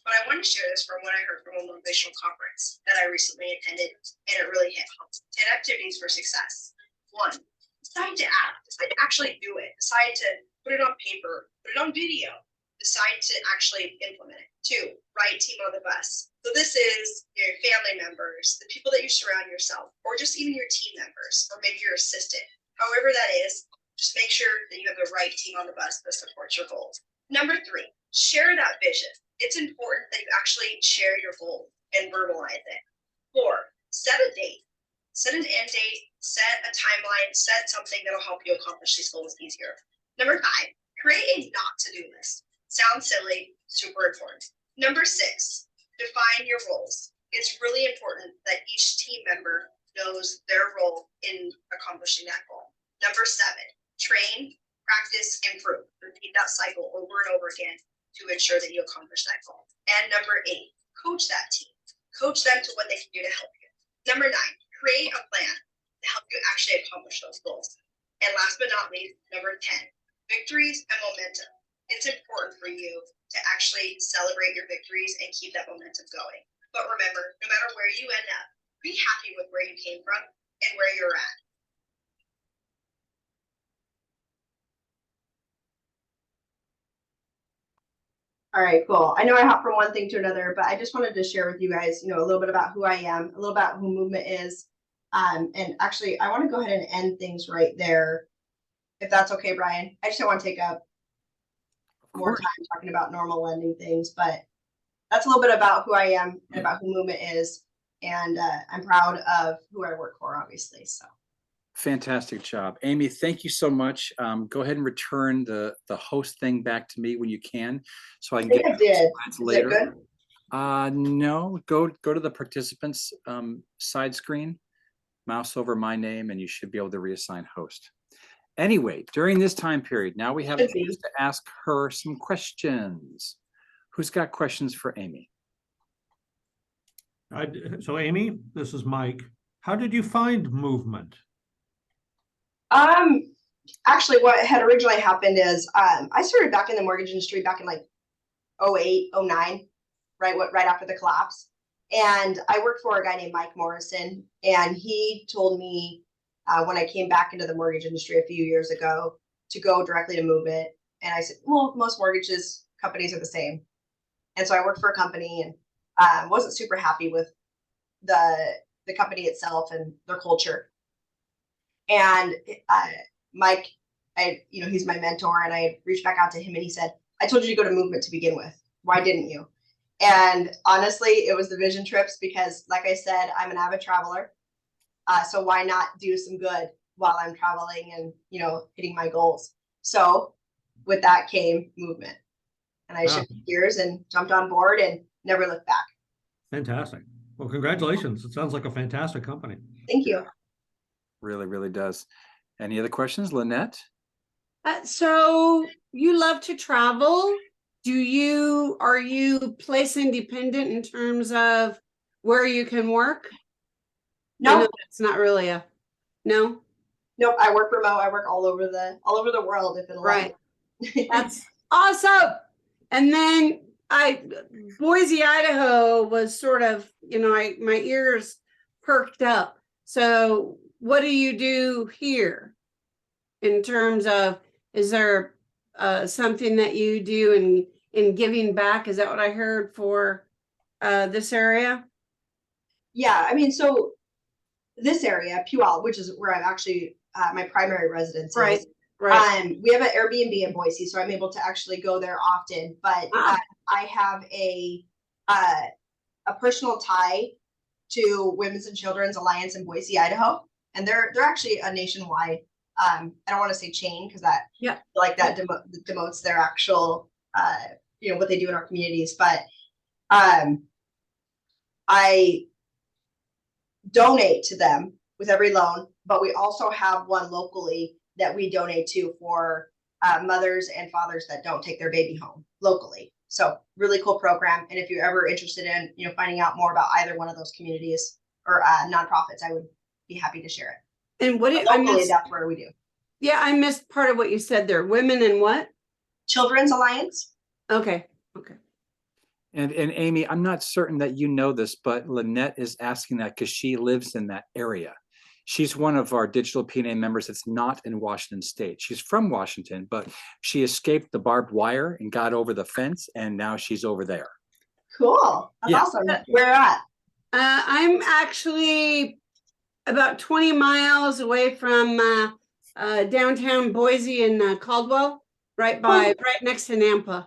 But I want to share this from what I heard from a motivational conference that I recently attended, and it really hit home. 10 activities for success. 1, decide to act, decide to actually do it, decide to put it on paper, put it on video, decide to actually implement it. 2, right team on the bus. So this is your family members, the people that you surround yourself, or just even your team members, or maybe your assistant. However that is, just make sure that you have the right team on the bus that supports your goals. Number 3, share that vision. It's important that you actually share your goal and verbalize it. 4, set a date, set an end date, set a timeline, set something that'll help you accomplish these goals easier. Number 5, create a not to-do list. Sounds silly, super important. Number 6, define your roles. It's really important that each team member knows their role in accomplishing that goal. Number 7, train, practice, improve. Repeat that cycle over and over again to ensure that you accomplish that goal. And number 8, Coach that team. Coach them to what they can do to help you. Number 9, create a plan to help you actually accomplish those goals. And last but not least, number 10, victories and momentum. It's important for you to actually celebrate your victories and keep that momentum going. But remember, no matter where you end up, be happy with where you came from and where you're at. All right, cool. I know I hop from one thing to another, but I just wanted to share with you guys, a little bit about who I am, a little about who Movement is. And actually, I want to go ahead and end things right there, if that's okay, Brian. I just don't want to take up more time talking about normal lending things, but that's a little bit about who I am and about who Movement is. And I'm proud of who I work for, obviously. So. Fantastic job. Amy, thank you so much. Go ahead and return the host thing back to me when you can, so I can get slides later. Is it good? No, go to the participants side screen, mouse over my name, and you should be able to reassign host. Anyway, during this time period, now we have a chance to ask her some questions. Who's got questions for Amy? So Amy, this is Mike. How did you find Movement? Actually, what had originally happened is I started back in the mortgage industry back in like 08, 09, right after the collapse. And I worked for a guy named Mike Morrison, and he told me when I came back into the mortgage industry a few years ago to go directly to Movement. And I said, well, most mortgages companies are the same. And so I worked for a company and wasn't super happy with the company itself and their culture. And Mike, he's my mentor, and I reached back out to him and he said, I told you to go to Movement to begin with. Why didn't you? And honestly, it was the vision trips because, like I said, I'm an avid traveler. So why not do some good while I'm traveling and, hitting my goals? So with that came Movement. And I shifted gears and jumped on board and never looked back. Fantastic. Well, congratulations. It sounds like a fantastic company. Thank you. Really, really does. Any other questions, Lynette? So you love to travel. Are you place independent in terms of where you can work? No, it's not really no. Nope. I work remote. I work all over the world if it'll right. That's awesome. And then Boise, Idaho was sort of, my ears perked up. So what do you do here in terms of, is there something that you do in giving back? Is that what I heard for this area? Yeah, so this area, Puyallup, which is where I'm actually my primary residence is. Right. We have an Airbnb in Boise, so I'm able to actually go there often. But I have a personal tie to Women's and Children's Alliance in Boise, Idaho, and they're actually a nationwide. I don't want to say chain because that that demotes their actual what they do in our communities. But I donate to them with every loan, but we also have one locally that we donate to for mothers and fathers that don't take their baby home locally. So really cool program. And if you're ever interested in, finding out more about either one of those communities or nonprofits, I would be happy to share it. And what locally, that's where we do. Yeah, I missed part of what you said there. Women and what? Children's Alliance. Okay. And Amy, I'm not certain that you know this, but Lynette is asking that because she lives in that area. She's one of our digital PNA members that's not in Washington State. She's from Washington, but she escaped the barbed wire and got over the fence, and now she's over there. Cool. That's awesome. Where at? I'm actually about 20 miles away from downtown Boise and Caldwell, right next to Nampa.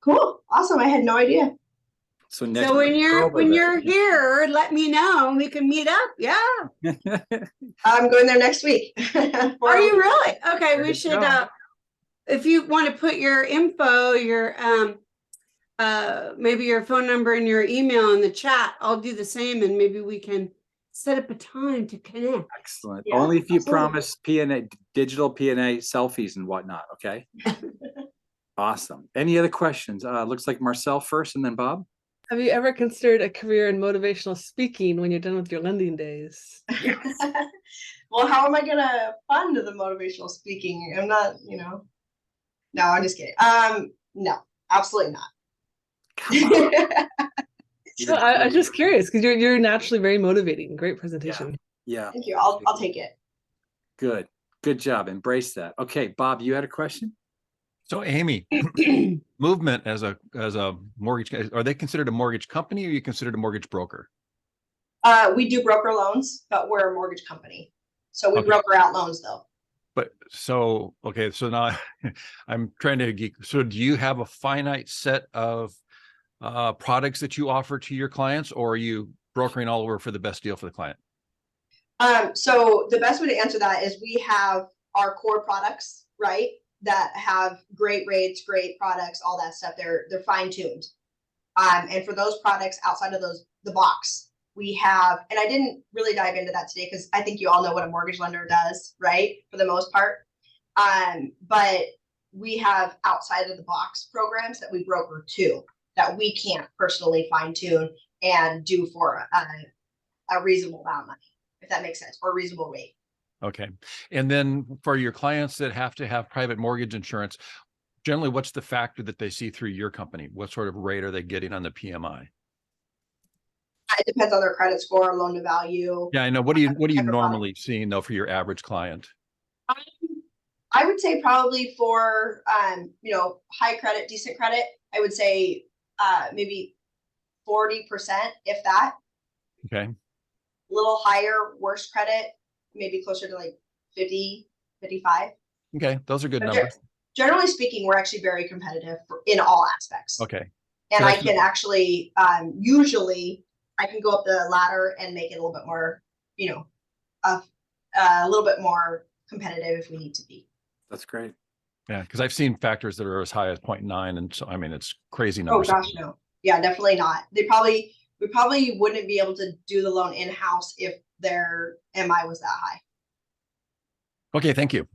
Cool. Awesome. I had no idea. So when you're here, let me know and we can meet up. Yeah. I'm going there next week. Are you really? Okay, we should if you want to put your info, your maybe your phone number and your email in the chat, I'll do the same and maybe we can set up a time to connect. Excellent. Yeah, only if you promise digital PNA selfies and whatnot, okay? Awesome. Any other questions? Looks like Marcel first and then Bob. Have you ever considered a career in motivational speaking when you're done with your lending days? Well, how am I gonna fund the motivational speaking? I'm not, no, I'm just kidding. No, absolutely not. Come on. No, I'm just curious because you're naturally very motivating. Great presentation. Yeah. Thank you. I'll take it. Good. Good job. Embrace that. Okay, Bob, you had a question? So Amy, Movement as a mortgage, are they considered a mortgage company or are you considered a mortgage broker? We do broker loans, but we're a mortgage company. So we Okay. broker out loans though. But so, okay, so now I'm trying to geek. So do you have a finite set of products that you offer to your clients, or are you brokering all over for the best deal for the client? So the best way to answer that is we have our core products, right? That have great rates, great products, all that stuff. They're fine-tuned. And for those products outside of the box, we have, and I didn't really dive into that today because I think you all know what a mortgage lender does, right? For the most part. But we have outside of the box programs that we broker too, that we can't personally fine tune and do for a reasonable amount of money, if that makes sense, or a reasonable rate. Okay. And then for your clients that have to have private mortgage insurance, generally, what's the factor that they see through your company? What sort of rate are they getting on the PMI? It depends on their credit score, loan to value. Yeah, I know. What are you normally seeing though for your average client? I would say probably for high credit, decent credit, I would say maybe 40%, if that. Okay. A little higher, worse credit, maybe closer to like 50, 55. Okay, those are good numbers. Generally speaking, we're actually very competitive in all aspects. Okay. And I can actually, usually I can go up the ladder and make it a little bit more, a little bit more competitive if we need to be. That's great. Yeah, because I've seen factors that are as high as 0.9. And so, I mean, it's crazy numbers. Oh gosh, no. Yeah, definitely not. We probably wouldn't be able to do the loan in-house if their MI was that high. Okay, thank you.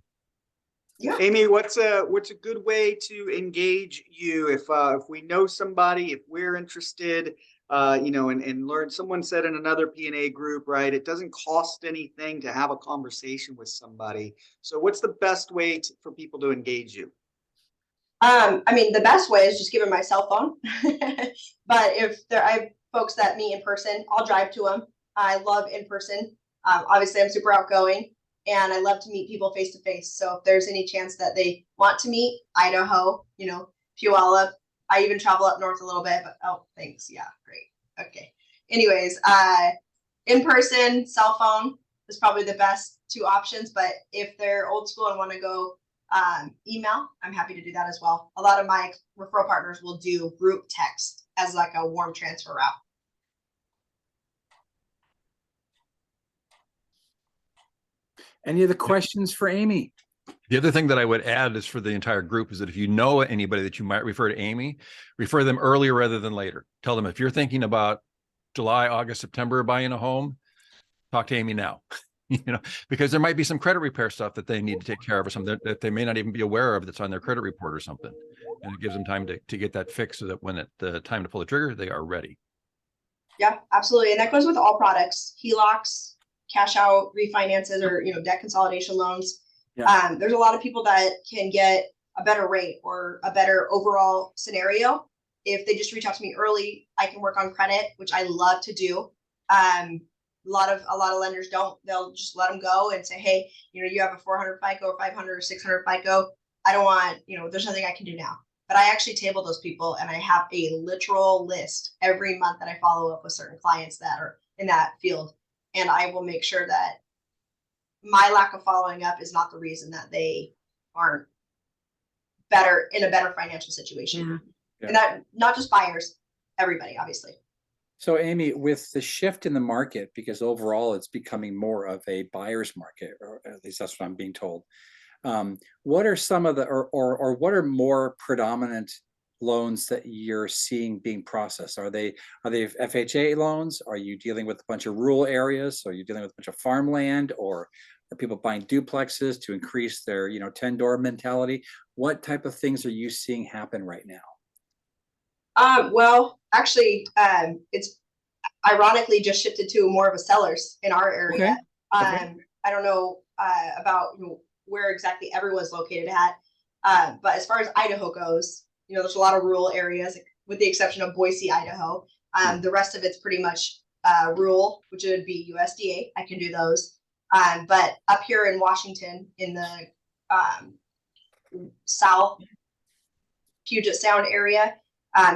Yeah. Amy, what's a good way to engage you if we know somebody, if we're interested, and learn? Someone said in another PNA group, right? It doesn't cost anything to have a conversation with somebody. So what's the best way for people to engage you? The best way is just giving my cell phone. But if I have folks that meet in person, I'll drive to them. I love in person. Obviously, I'm super outgoing. And I love to meet people face to face. So if there's any chance that they want to meet, Idaho, Puyallup, I even travel up north a little bit, but oh, thanks. Yeah, great. Okay. Anyways, in person, cell phone is probably the best two options. But if they're old school and want to go email, I'm happy to do that as well. A lot of my referral partners will do group text as like a warm transfer route. Any other questions for Amy? The other thing that I would add is for the entire group is that if you know anybody that you might refer to Amy, refer them earlier rather than later. Tell them if you're thinking about July, August, September buying a home, talk to Amy now. Because there might be some credit repair stuff that they need to take care of or something that they may not even be aware of that's on their credit report or something. And it gives them time to get that fixed so that when it's the time to pull the trigger, they are ready. Yeah, absolutely. And that goes with all products, HELOCs, cash out refinances, or debt consolidation loans. Yeah. There's a lot of people that can get a better rate or a better overall scenario if they just reach out to me early. I can work on credit, which I love to do. A lot of lenders don't. They'll just let them go and say, hey, you have a 400 FICO or 500 or 600 FICO. I don't want, there's nothing I can do now. But I actually table those people, and I have a literal list every month that I follow up with certain clients that are in that field. And I will make sure that my lack of following up is not the reason that they aren't in a better financial situation. Yeah. And that not just buyers, everybody, obviously. So Amy, with the shift in the market, because overall it's becoming more of a buyer's market, or at least that's what I'm being told. What are some of the, or what are more predominant loans that you're seeing being processed? Are they FHA loans? Are you dealing with a bunch of rural areas? Are you dealing with a bunch of farmland, or are people buying duplexes to increase their 10-door mentality? What type of things are you seeing happen right now? Well, actually, it's ironically just shifted to more of a seller's in our area. Okay. I don't know about where exactly everyone's located at, but as far as Idaho goes, there's a lot of rural areas, with the exception of Boise, Idaho. The rest of it's pretty much rural, which would be USDA. I can do those. But up here in Washington, in the South Puget Sound area,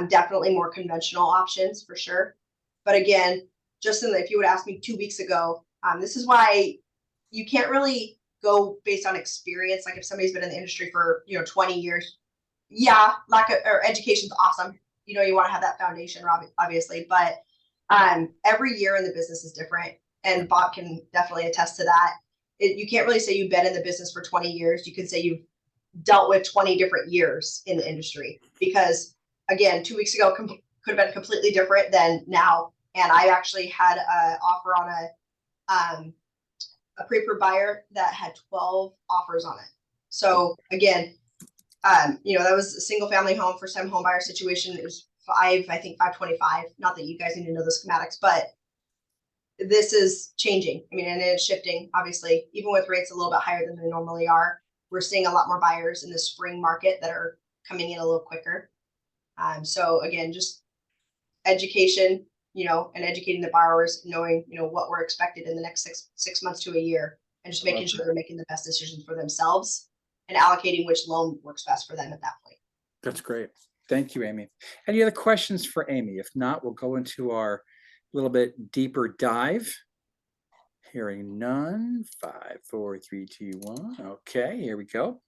definitely more conventional options for sure. But again, if you would ask me 2 weeks ago, this is why you can't really go based on experience. Like if somebody's been in the industry for 20 years, yeah, education's awesome. You want to have that foundation, obviously, but every year in the business is different, and Bob can definitely attest to that. You can't really say you've been in the business for 20 years. You can say you've dealt with 20 different years in the industry, because again, 2 weeks ago could have been completely different than now. And I actually had an offer on a pre-approved buyer that had 12 offers on it. So again, that was a single family home, first time home buyer situation. It was 525. Not that you guys need to know the schematics, but this is changing. And it's shifting, obviously, even with rates a little bit higher than they normally are. We're seeing a lot more buyers in the spring market that are coming in a little quicker. So again, just education, and educating the borrowers, knowing, what we're expected in the next six months to a year, and just making sure they're making the best decisions for themselves and allocating which loan works best for them at that point. That's great. Thank you, Amy. Any other questions for Amy? If not, we'll go into our little bit deeper dive. Hearing none. 5, 4, 3, 2, 1. Okay, here we go.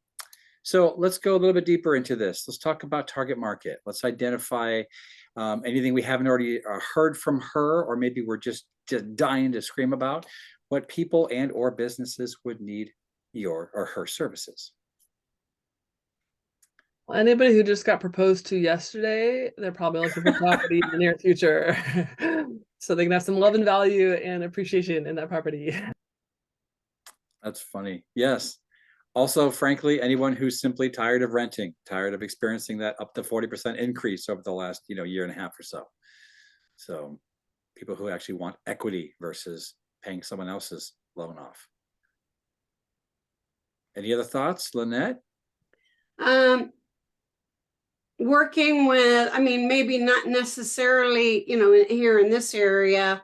So let's go a little bit deeper into this. Let's talk about target market. Let's identify anything we haven't already heard from her, or maybe we're just dying to scream about, what people and or businesses would need your or her services. Well, anybody who just got proposed to yesterday, they're probably looking for property in the near future. So they can have some love and value and appreciation in that property. That's funny. Yes. Also, frankly, anyone who's simply tired of renting, tired of experiencing that up to 40% increase over the last, year and a half or so. So people who actually want equity versus paying someone else's loan off. Any other thoughts, Lynette? Working with, maybe not necessarily, here in this area,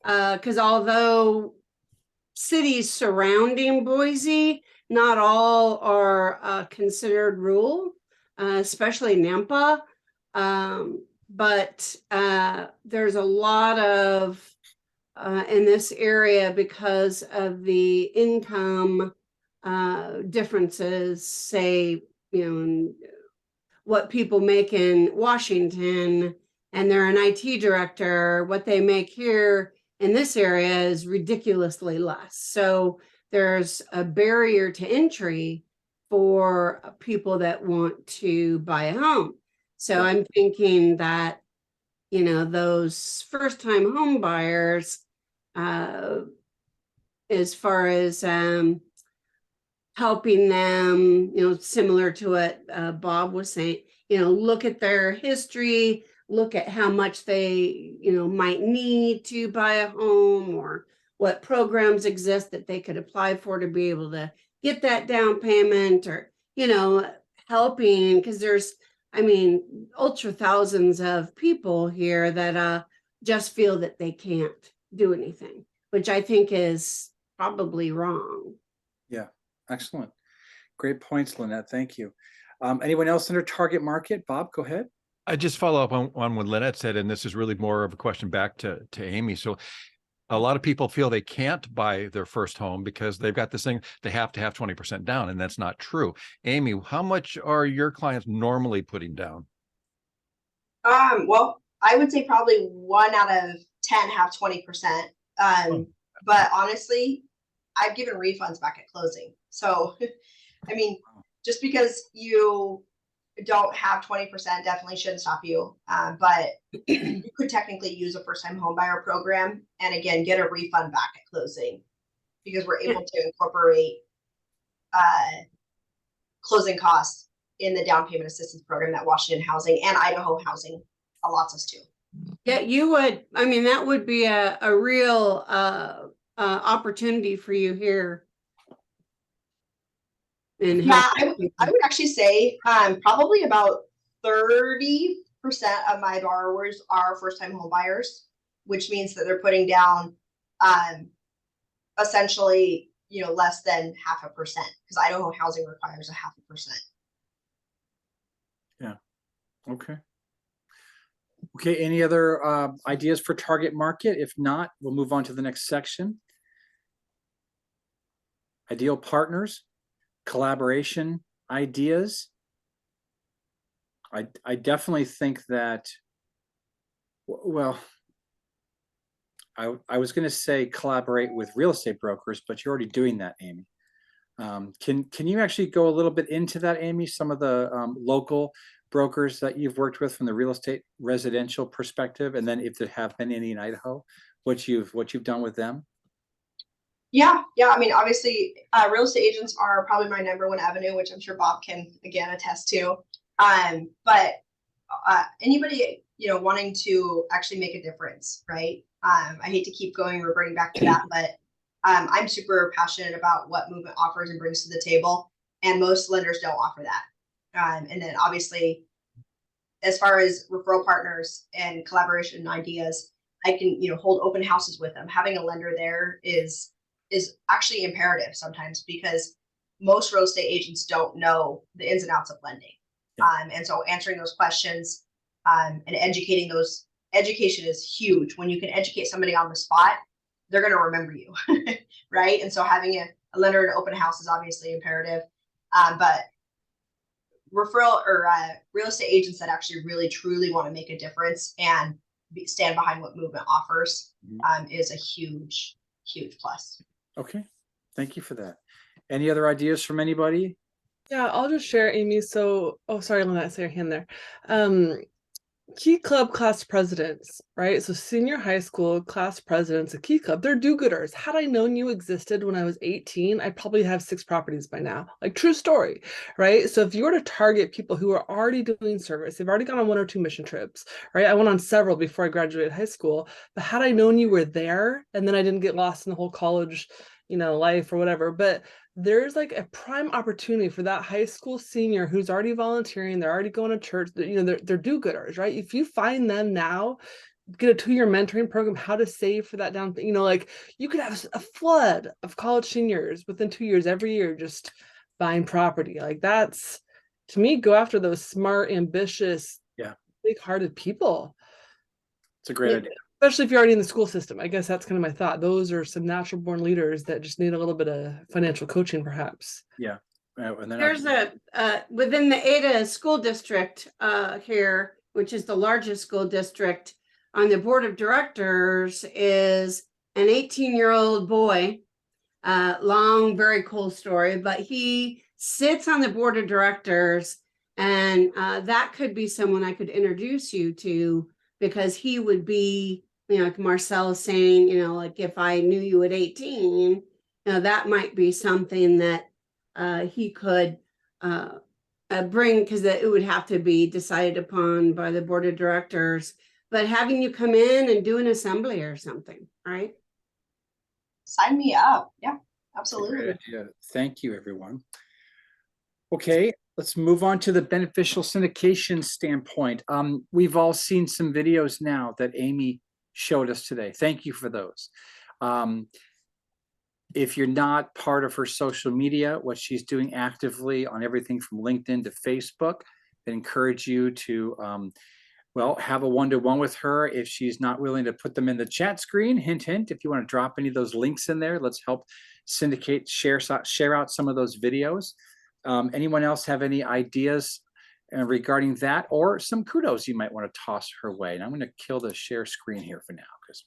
because although cities surrounding Boise, not all are considered rural, especially Nampa. But there's a lot of in this area, because of the income differences, say, what people make in Washington, and they're an IT director, what they make here in this area is ridiculously less. So there's a barrier to entry for people that want to buy a home. So I'm thinking that, those first-time home buyers, as far as helping them, similar to what Bob was saying, look at their history, look at how much they, might need to buy a home, or what programs exist that they could apply for to be able to get that down payment, or, helping, because there's, ultra thousands of people here that just feel that they can't do anything, which I think is probably wrong. Yeah, excellent. Great points, Lynette. Thank you. Anyone else in our target market? Bob, go ahead. I just follow up on what Lynette said, and this is really more of a question back to Amy. So a lot of people feel they can't buy their first home because they've got this thing, they have to have 20% down, and that's not true. Amy, how much are your clients normally putting down? Well, I would say probably 1 out of 10 have 20%. But honestly, I've given refunds back at closing. So, just because you don't have 20% definitely shouldn't stop you. But you could technically use a first-time homebuyer program and again get a refund back at closing, because we're able to incorporate closing costs in the down payment assistance program that Washington Housing and Idaho Housing allots us to. Yeah, you would. I mean, that would be a real opportunity for you here. And Yeah, I would actually say probably about 30% of my borrowers are first-time home buyers, which means that they're putting down essentially, less than 0.5%, because Idaho housing requires 0.5%. Yeah. Okay. Okay. Any other ideas for target market? If not, we'll move on to the next section. Ideal partners, collaboration ideas. I definitely think that, well, I was going to say collaborate with real estate brokers, but you're already doing that, Amy. Can you actually go a little bit into that, Amy? Some of the local brokers that you've worked with from the real estate residential perspective, and then if there have been any in Idaho, what you've done with them? Yeah. I mean, obviously, real estate agents are probably my #1 avenue, which I'm sure Bob can again attest to. But anybody wanting to actually make a difference, right? I hate to keep reverting back to that, but I'm super passionate about what Movement offers and brings to the table, and most lenders don't offer that. And then obviously, as far as referral partners and collaboration and ideas, I can hold open houses with them. Having a lender there is actually imperative sometimes, because most real estate agents don't know the ins and outs of lending. And so answering those questions and education is huge. When you can educate somebody on the spot, they're going to remember you, right? And so having a lender and open house is obviously imperative. But referral or real estate agents that actually really truly want to make a difference and stand behind what Movement offers is a huge plus. Okay, thank you for that. Any other ideas from anybody? Yeah, I'll just share, Amy. So, oh, sorry, Lynette, I saw your hand there. Key club class presidents, right? So senior high school class presidents of Key Club, they're do-gooders. Had I known you existed when I was 18, I'd probably have 6 properties by now. Like, true story, right? So if you were to target people who are already doing service, they've already gone on 1 or 2 mission trips, right? I went on several before I graduated high school, but had I known you were there, and then I didn't get lost in the whole college, life or whatever, but there's like a prime opportunity for that high school senior who's already volunteering, they're already going to church, they're do-gooders, right? If you find them now, get a 2-year mentoring program, how to save for that down, like you could have a flood of college seniors within 2 years every year just buying property. Like, that's, to me, go after those smart, ambitious, big-hearted people. It's a great idea. Especially if you're already in the school system. I guess that's kind of my thought. Those are some natural born leaders that just need a little bit of financial coaching, perhaps. Yeah. And then there's within the Ada school district here, which is the largest school district, on the board of directors is an 18-year-old boy. Long, very cool story, but he sits on the board of directors, and that could be someone I could introduce you to, because he would be, like Marcel is saying, like if I knew you at 18, that might be something that he could bring, because it would have to be decided upon by the board of directors, but having you come in and do an assembly or something, right? Sign me up. Yeah, absolutely. Yeah, thank you, everyone. Okay, let's move on to the beneficial syndication standpoint. We've all seen some videos now that Amy showed us today. Thank you for those. If you're not part of her social media, what she's doing actively on everything from LinkedIn to Facebook, I encourage you to have a one-to-one with her. If she's not willing to put them in the chat screen, hint, hint, if you want to drop any of those links in there, let's help syndicate, share out some of those videos. Anyone else have any ideas regarding that, or some kudos you might want to toss her way? And I'm going to kill the share screen here for now, because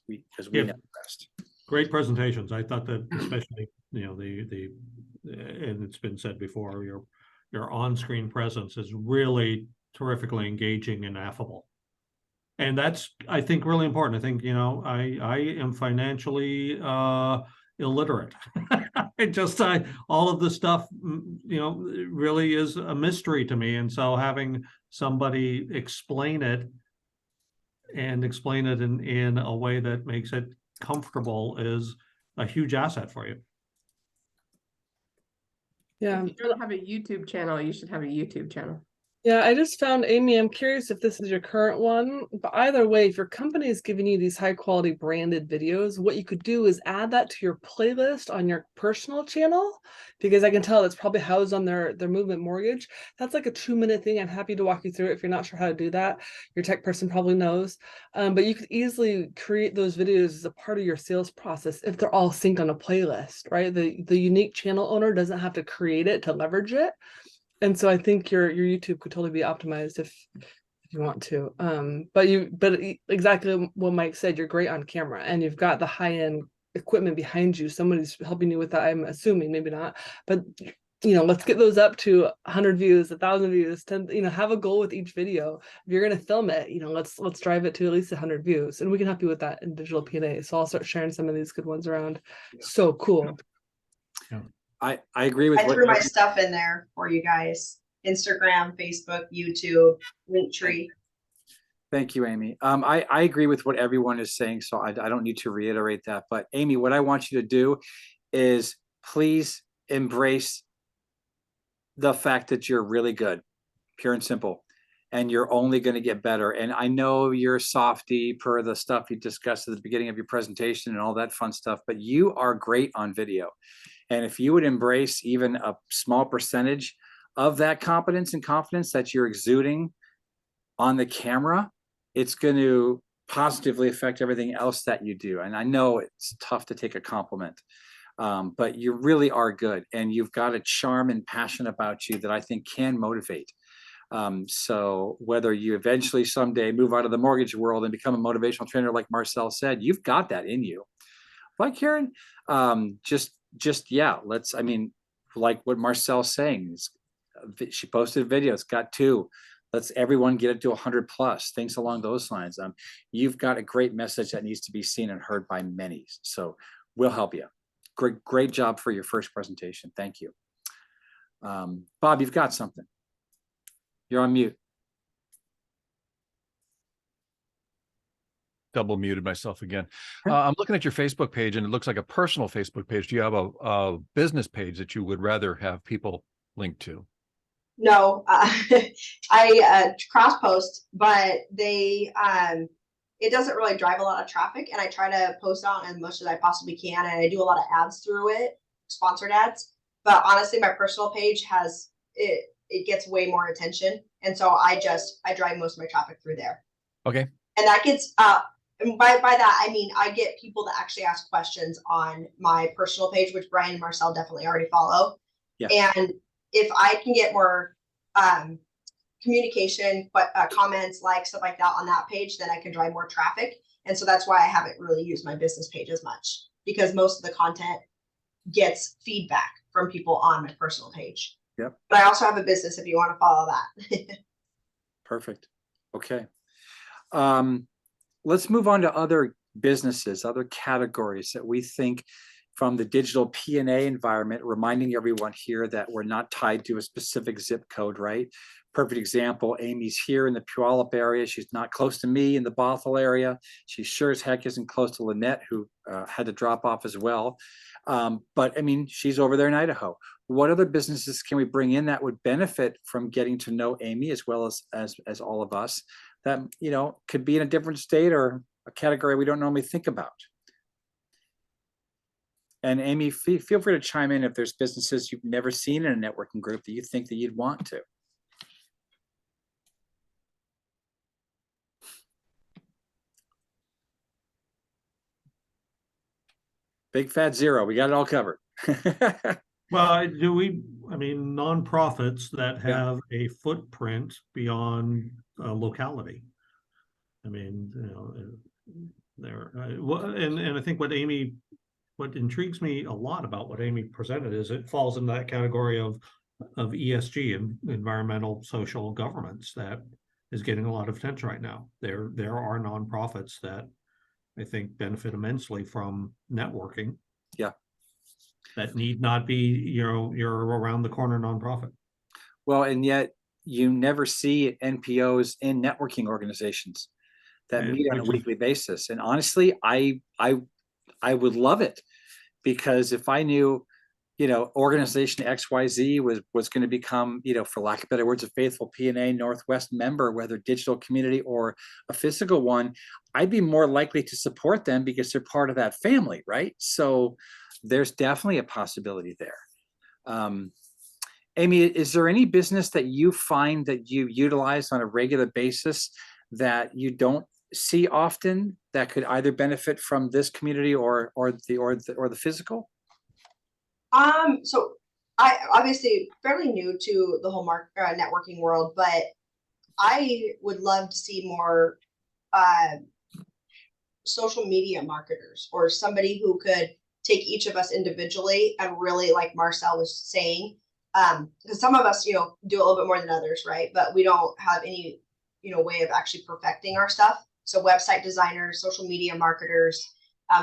we know the best. Great presentations. I thought that especially, and it's been said before, your on-screen presence is really terrifically engaging and affable. And that's, I think, really important. I think, I am financially illiterate. All of this stuff, really is a mystery to me. And so having somebody explain it and explain it in a way that makes it comfortable is a huge asset for you. Yeah. If you don't have a YouTube channel, you should have a YouTube channel. Yeah, I just found, Amy, I'm curious if this is your current one, but either way, if your company is giving you these high quality branded videos, what you could do is add that to your playlist on your personal channel, because I can tell it's probably housed on their movement mortgage. That's like a 2-minute thing. I'm happy to walk you through it if you're not sure how to do that. Your tech person probably knows, but you could easily create those videos as a part of your sales process if they're all synced on a playlist, right? The unique channel owner doesn't have to create it to leverage it. And so I think your YouTube could totally be optimized if you want to. But exactly what Mike said, you're great on camera and you've got the high-end equipment behind you. Somebody's helping you with that, I'm assuming, maybe not. But let's get those up to 100 views, 1,000 views, 10, have a goal with each video. If you're gonna film it, let's drive it to at least 100 views. And we can help you with that in digital PNA. So I'll start sharing some of these good ones around. So cool. Yeah. I agree with I threw my stuff in there for you guys. Instagram, Facebook, YouTube, Linktree. Thank you, Amy. I agree with what everyone is saying, so I don't need to reiterate that. But Amy, what I want you to do is please embrace the fact that you're really good, pure and simple, and you're only going to get better. And I know you're softy per the stuff you discussed at the beginning of your presentation and all that fun stuff, but you are great on video. And if you would embrace even a small percentage of that competence and confidence that you're exuding on the camera, it's going to positively affect everything else that you do. And I know it's tough to take a compliment, but you really are good. And you've got a charm and passion about you that I think can motivate. So whether you eventually someday move out of the mortgage world and become a motivational trainer, like Marcel said, you've got that in you. Like Karen, yeah, like what Marcel's saying is, she posted a video, it's got 2. Let's everyone get it to 100 plus, things along those lines. You've got a great message that needs to be seen and heard by many. So we'll help you. Great job for your first presentation. Thank you. Bob, you've got something. You're on mute. Double muted myself again. I'm looking at your Facebook page and it looks like a personal Facebook page. Do you have a business page that you would rather have people link to? No, I cross post, but it doesn't really drive a lot of traffic, and I try to post on as much as I possibly can, and I do a lot of ads through it, sponsored ads. But honestly, my personal page has it gets way more attention, and so I drive most of my traffic through there. Okay. And that gets and by that I mean I get people that actually ask questions on my personal page, which Brian and Marcel definitely already follow. Yeah. And if I can get more communication, comments, like stuff like that on that page, then I can drive more traffic. And so that's why I haven't really used my business page as much, because most of the content gets feedback from people on my personal page. Yep. But I also have a business if you want to follow that. Perfect. Okay. Let's move on to other businesses, other categories that we think from the digital PNA environment, reminding everyone here that we're not tied to a specific zip code, right? Perfect example, Amy's here in the Puyallup area. She's not close to me in the Bothell area. She sure as heck isn't close to Lynette, who had to drop off as well. But I mean, she's over there in Idaho. What other businesses can we bring in that would benefit from getting to know Amy as well as all of us that, could be in a different state or a category we don't normally think about? And Amy, feel free to chime in if there's businesses you've never seen in a networking group that you think that you'd want to. Big fat zero. We got it all covered. Well, I mean, nonprofits that have a footprint beyond a locality. I mean, and I think what intrigues me a lot about what Amy presented is it falls in that category of ESG, and environmental social governance, that is getting a lot of attention right now. There are nonprofits that I think benefit immensely from networking. Yeah. That need not be, you're around the corner nonprofit. Well, and yet you never see NPOs in networking organizations. that meet on a Which is- weekly basis. And honestly, I would love it, because if I knew, organization XYZ was going to become, for lack of better words, a faithful PNA Northwest member, whether digital community or a physical one, I'd be more likely to support them because they're part of that family, right? So there's definitely a possibility there. Amy, is there any business that you find that you utilize on a regular basis that you don't see often that could either benefit from this community or the physical? So I obviously fairly new to the whole networking world, but I would love to see more social media marketers, or somebody who could take each of us individually and really, like Marcel was saying, because some of us, do a little bit more than others, right? But we don't have any, way of actually perfecting our stuff. So website designers, social media marketers,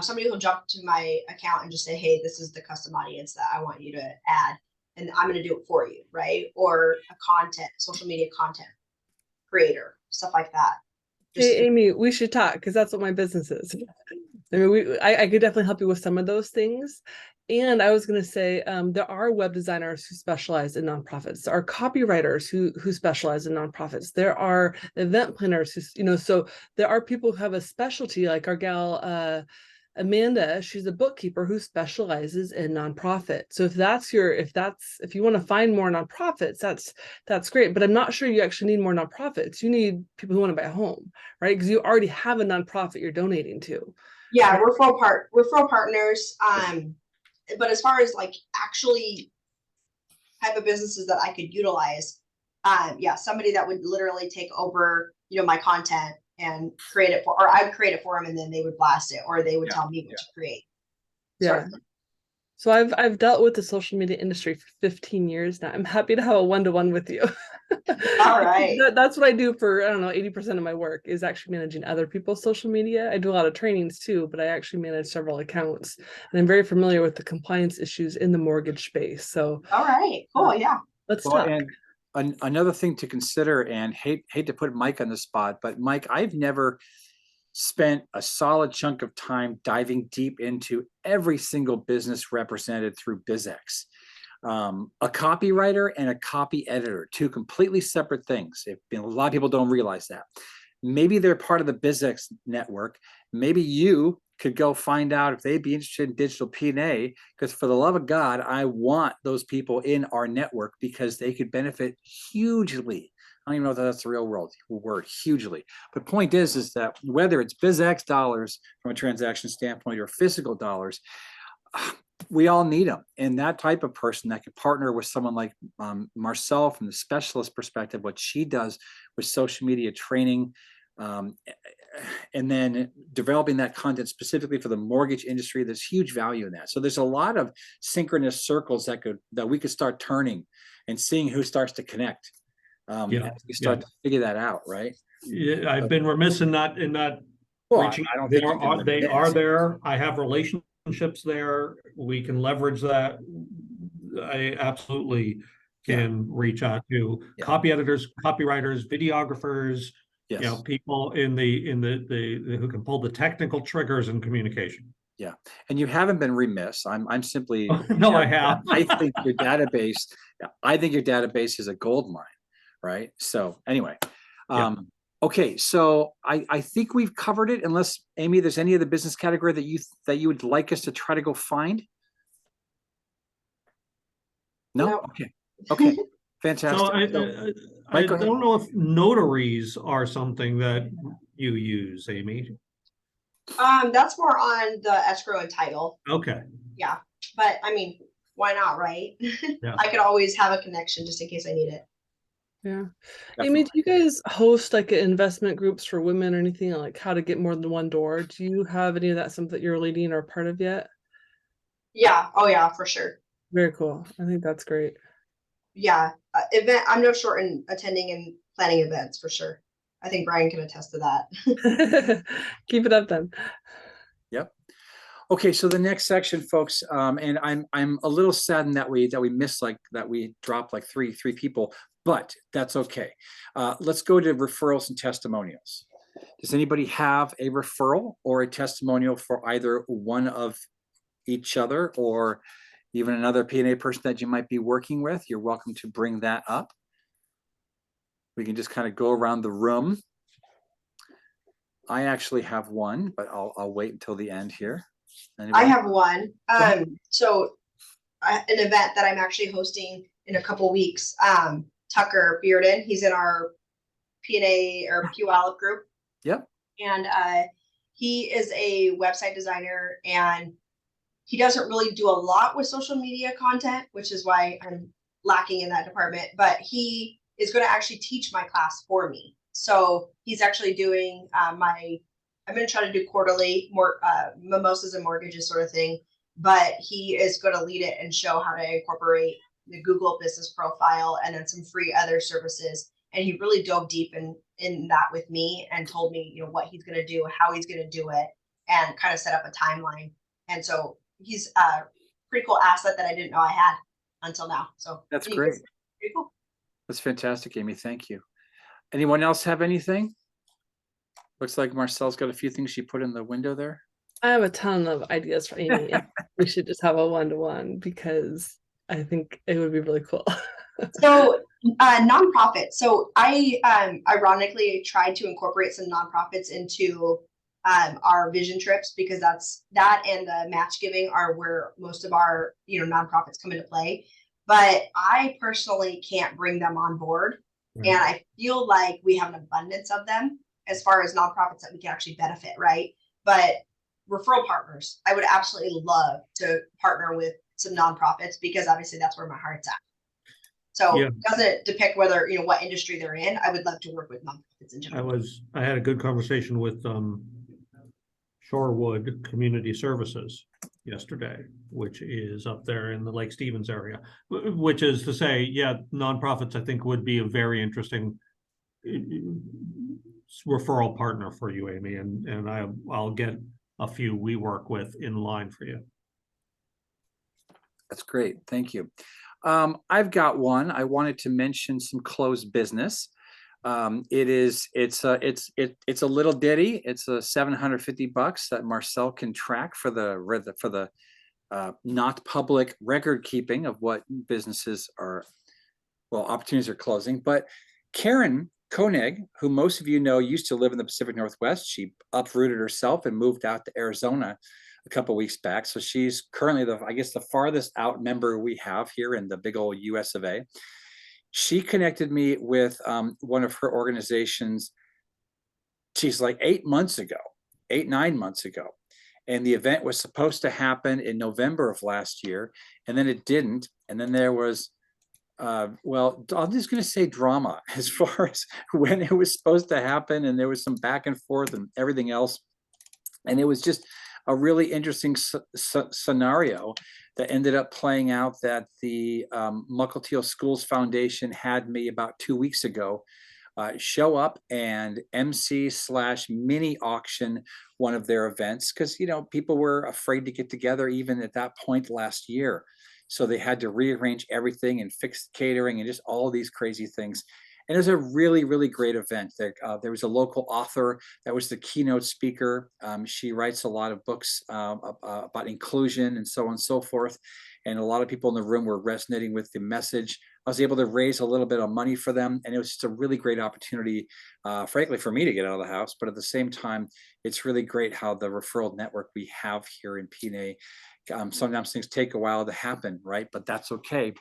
somebody who'll jump to my account and just say, hey, this is the custom audience that I want you to add, and I'm going to do it for you, right? Or a social media content creator, stuff like that. Hey, Amy, we should talk, because that's what my business is. I mean, I could definitely help you with some of those things. And I was going to say, there are web designers who specialize in nonprofits. There are copywriters who specialize in nonprofits. There are event planners who, so there are people who have a specialty, like our gal, Amanda. She's a bookkeeper who specializes in nonprofit. So if you want to find more nonprofits, that's great. But I'm not sure you actually need more nonprofits. You need people who want to buy a home, right? Because you already have a nonprofit you're donating to. Yeah, referral partners. But as far as like actually type of businesses that I could utilize, somebody that would literally take over, my content and create it or I'd create it for them, and then they would blast it, or they would tell me what to create. Yeah. So I've dealt with the social media industry for 15 years now. I'm happy to have a one-to-one with you. All right. That's what I do for, I don't know, 80% of my work is actually managing other people's social media. I do a lot of trainings too, but I actually manage several accounts, and I'm very familiar with the compliance issues in the mortgage space. So all right, cool. Yeah. Let's talk. And another thing to consider, and hate to put Mike on the spot, but Mike, I've never spent a solid chunk of time diving deep into every single business represented through BizX. A copywriter and a copy editor, two completely separate things. A lot of people don't realize that. Maybe they're part of the BizX network. Maybe you could go find out if they'd be interested in digital PNA, because for the love of God, I want those people in our network because they could benefit hugely. I don't even know if that's the real word, hugely. But point is that whether it's BizX dollars from a transaction standpoint or physical dollars, we all need them. And that type of person that could partner with someone like Marcel from the specialist perspective, what she does with social media training, and then developing that content specifically for the mortgage industry, there's huge value in that. So there's a lot of synchronous circles that we could start turning and seeing who starts to connect. As we start to figure that out, right? Yeah, I've been remiss in not well, reaching. I don't think They are there. I have relationships there. We can leverage that. I absolutely can reach out to copy editors, copywriters, videographers. Yes. People in the who can pull the technical triggers in communication. Yeah, and you haven't been remiss. I'm simply no, I have. I think your database. I think your database is a gold mine, right? So anyway, okay. So I think we've covered it. Unless Amy, there's any other business category that you would like us to try to go find? No. Okay. Fantastic. So I don't know if notaries are something that you use, Amy. That's more on the escrow and title. Okay. Yeah, but I mean, why not, right? Yeah. I could always have a connection just in case I need it. Yeah. Definitely. Amy, do you guys host like investment groups for women or anything, like how to get more than one door? Do you have any of that, something that you're leading or part of yet? Yeah. Oh yeah, for sure. Very cool. I think that's great. Yeah. I'm no short in attending and planning events for sure. I think Brian can attest to that. Keep it up then. Yep. Okay, so the next section, folks, and I'm a little saddened that we missed that we dropped like three people, but that's okay. Let's go to referrals and testimonials. Does anybody have a referral or a testimonial for either one of each other or even another PNA person that you might be working with? You're welcome to bring that up. We can just kind of go around the room. I actually have one, but I'll wait until the end here. I Anybody? have one. ahead. An event that I'm actually hosting in a couple weeks. Tucker Bearden, he's in our PNA or Puyallup group. Yep. And he is a website designer, and he doesn't really do a lot with social media content, which is why I'm lacking in that department. But he is going to actually teach my class for me. So he's actually doing I'm going to try to do quarterly more mimosas and mortgages sort of thing. But he is going to lead it and show how to incorporate the Google business profile and then some free other services. And he really dove deep in that with me and told me, you know, what he's going to do, how he's going to do it, and kind of set up a timeline. And so he's a pretty cool asset that I didn't know I had until now. So That's anyways, great. pretty cool. That's fantastic, Amy. Thank you. Anyone else have anything? Looks like Marcel's got a few things she put in the window there. I have a ton of ideas for Amy. We should just have a one-to-one because I think it would be really cool. So nonprofit. So I ironically tried to incorporate some nonprofits into our vision trips, because that and the match giving are where most of our, you know, nonprofits come into play. But I personally can't bring them on board. Right. And I feel like we have an abundance of them as far as nonprofits that we can actually benefit, right? But referral partners, I would absolutely love to partner with some nonprofits, because obviously that's where my heart's at. So Yeah. it doesn't depict whether, you know, what industry they're in. I would love to work with nonprofits in general. I had a good conversation with Shorewood Community Services yesterday, which is up there in the Lake Stevens area, which is to say, yeah, nonprofits, I think, would be a very interesting referral partner for you, Amy, and I'll get a few we work with in line for you. That's great. Thank you. I've got one. I wanted to mention some closed business. It's a little ditty. It's a $750 that Marcel can track for the not public record keeping of what businesses are, well, opportunities are closing. But Karen Koenig, who most of you know, used to live in the Pacific Northwest. She uprooted herself and moved out to Arizona a couple of weeks back. So she's currently the farthest out member we have here in the big old US of A. She connected me with one of her organizations. She's like 9 months ago. And the event was supposed to happen in November of last year. And then it didn't. And then there was, well, I'm just going to say drama as far as when it was supposed to happen. And there was some back and forth and everything else. And it was just a really interesting scenario that ended up playing out, that the Mukilteo Schools Foundation had me about 2 weeks ago show up and MC/mini auction one of their events, because, you know, people were afraid to get together even at that point last year. So they had to rearrange everything and fix catering and just all these crazy things. And it was a really, really great event. There was a local author that was the keynote speaker. She writes a lot of books about inclusion and so on and so forth. And a lot of people in the room were resonating with the message. I was able to raise a little bit of money for them. And it was just a really great opportunity, frankly, for me to get out of the house. But at the same time, it's really great how the referral network we have here in PNA, sometimes things take a while to happen, right? But that's okay.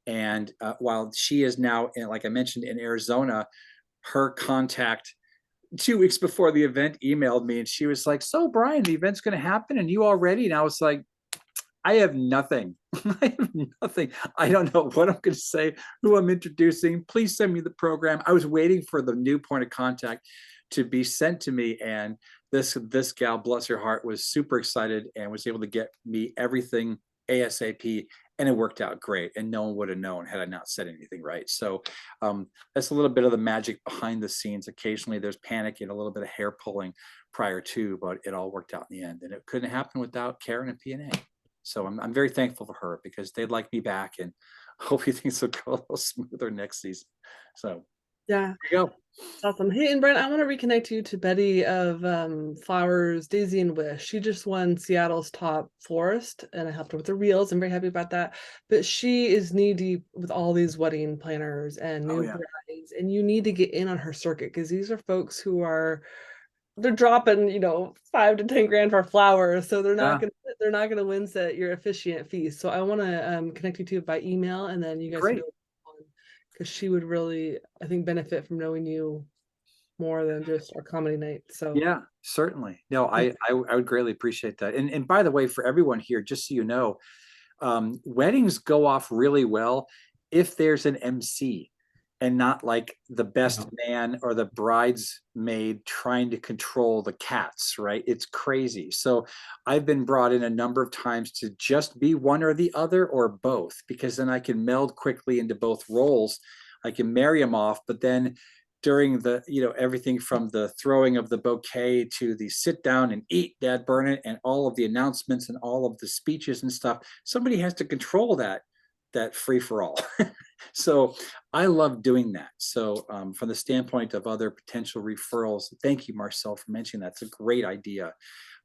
And while she is now, like I mentioned, in Arizona, her contact 2 weeks before the event emailed me and she was like, "So Brian, the event's going to happen and you all ready?" And I was like, I have nothing. I have nothing. I don't know what I'm going to say, who I'm introducing. Please send me the program. I was waiting for the new point of contact to be sent to me. And this gal, bless her heart, was super excited and was able to get me everything ASAP. And it worked out great. And no one would have known had I not said anything right. So that's a little bit of the magic behind the scenes. Occasionally there's panic and a little bit of hair pulling prior to, but it all worked out in the end. And it couldn't happen without Karen and PNA. So I'm very thankful for her, because they'd like me back, and hopefully things will go a little smoother next season. So Yeah. There you go. Awesome. Hey, and Brent, I want to reconnect you to Betty of Flowers, Daisy and Wish. She just won Seattle's top florist, and I helped her with the reels. I'm very happy about that. But she is knee deep with all these wedding planners and new brides, and you need to get in on her circuit because these are folks who they're dropping, 5 to 10 grand for flowers, so they're not gonna win set your officiant fees. So I want to connect you to by email, and then you guys can go on, because she would really, I think, benefit from knowing you more than just our comedy night. So Yeah, certainly. No, I would greatly appreciate that. And by the way, for everyone here, just so you know, weddings go off really well if there's an MC and not like the best man or the bridesmaid trying to control the cats, right? It's crazy. So I've been brought in a number of times to just be one or the other or both, because then I can meld quickly into both roles. I can marry them off, but then during the, everything from the throwing of the bouquet to the sit down and eat, Dad, burn it, and all of the announcements and all of the speeches and stuff, somebody has to control that free for all. So I love doing that. So from the standpoint of other potential referrals, thank you, Marcel, for mentioning that. It's a great idea.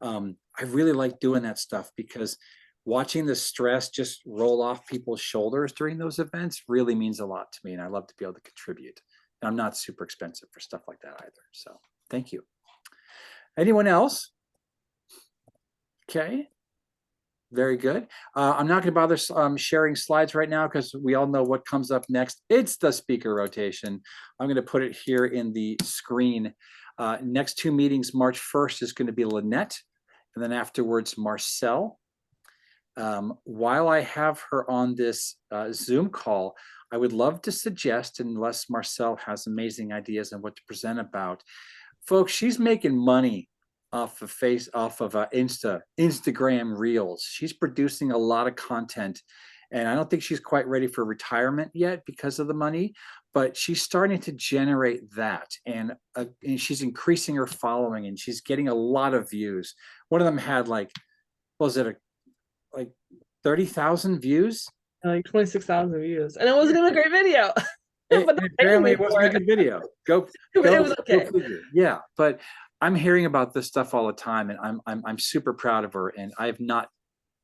I really like doing that stuff because watching the stress just roll off people's shoulders during those events really means a lot to me. And I love to be able to contribute. And I'm not super expensive for stuff like that either. So thank you. Anyone else? Okay. Very good. I'm not going to bother sharing slides right now because we all know what comes up next. It's the speaker rotation. I'm going to put it here in the screen. Next 2 meetings, March 1st is going to be Lynette, and then afterwards, Marcel. While I have her on this Zoom call, I would love to suggest, unless Marcel has amazing ideas on what to present about, folks, she's making money off of Instagram Reels. She's producing a lot of content, and I don't think she's quite ready for retirement yet because of the money, but she's starting to generate that, and she's increasing her following, and she's getting a lot of views. One of them had like 30,000 views? Like 26,000 views, and it wasn't even a great video. Apparently it wasn't a good video. It was okay. Yeah, but I'm hearing about this stuff all the time, and I'm super proud of her, and I have not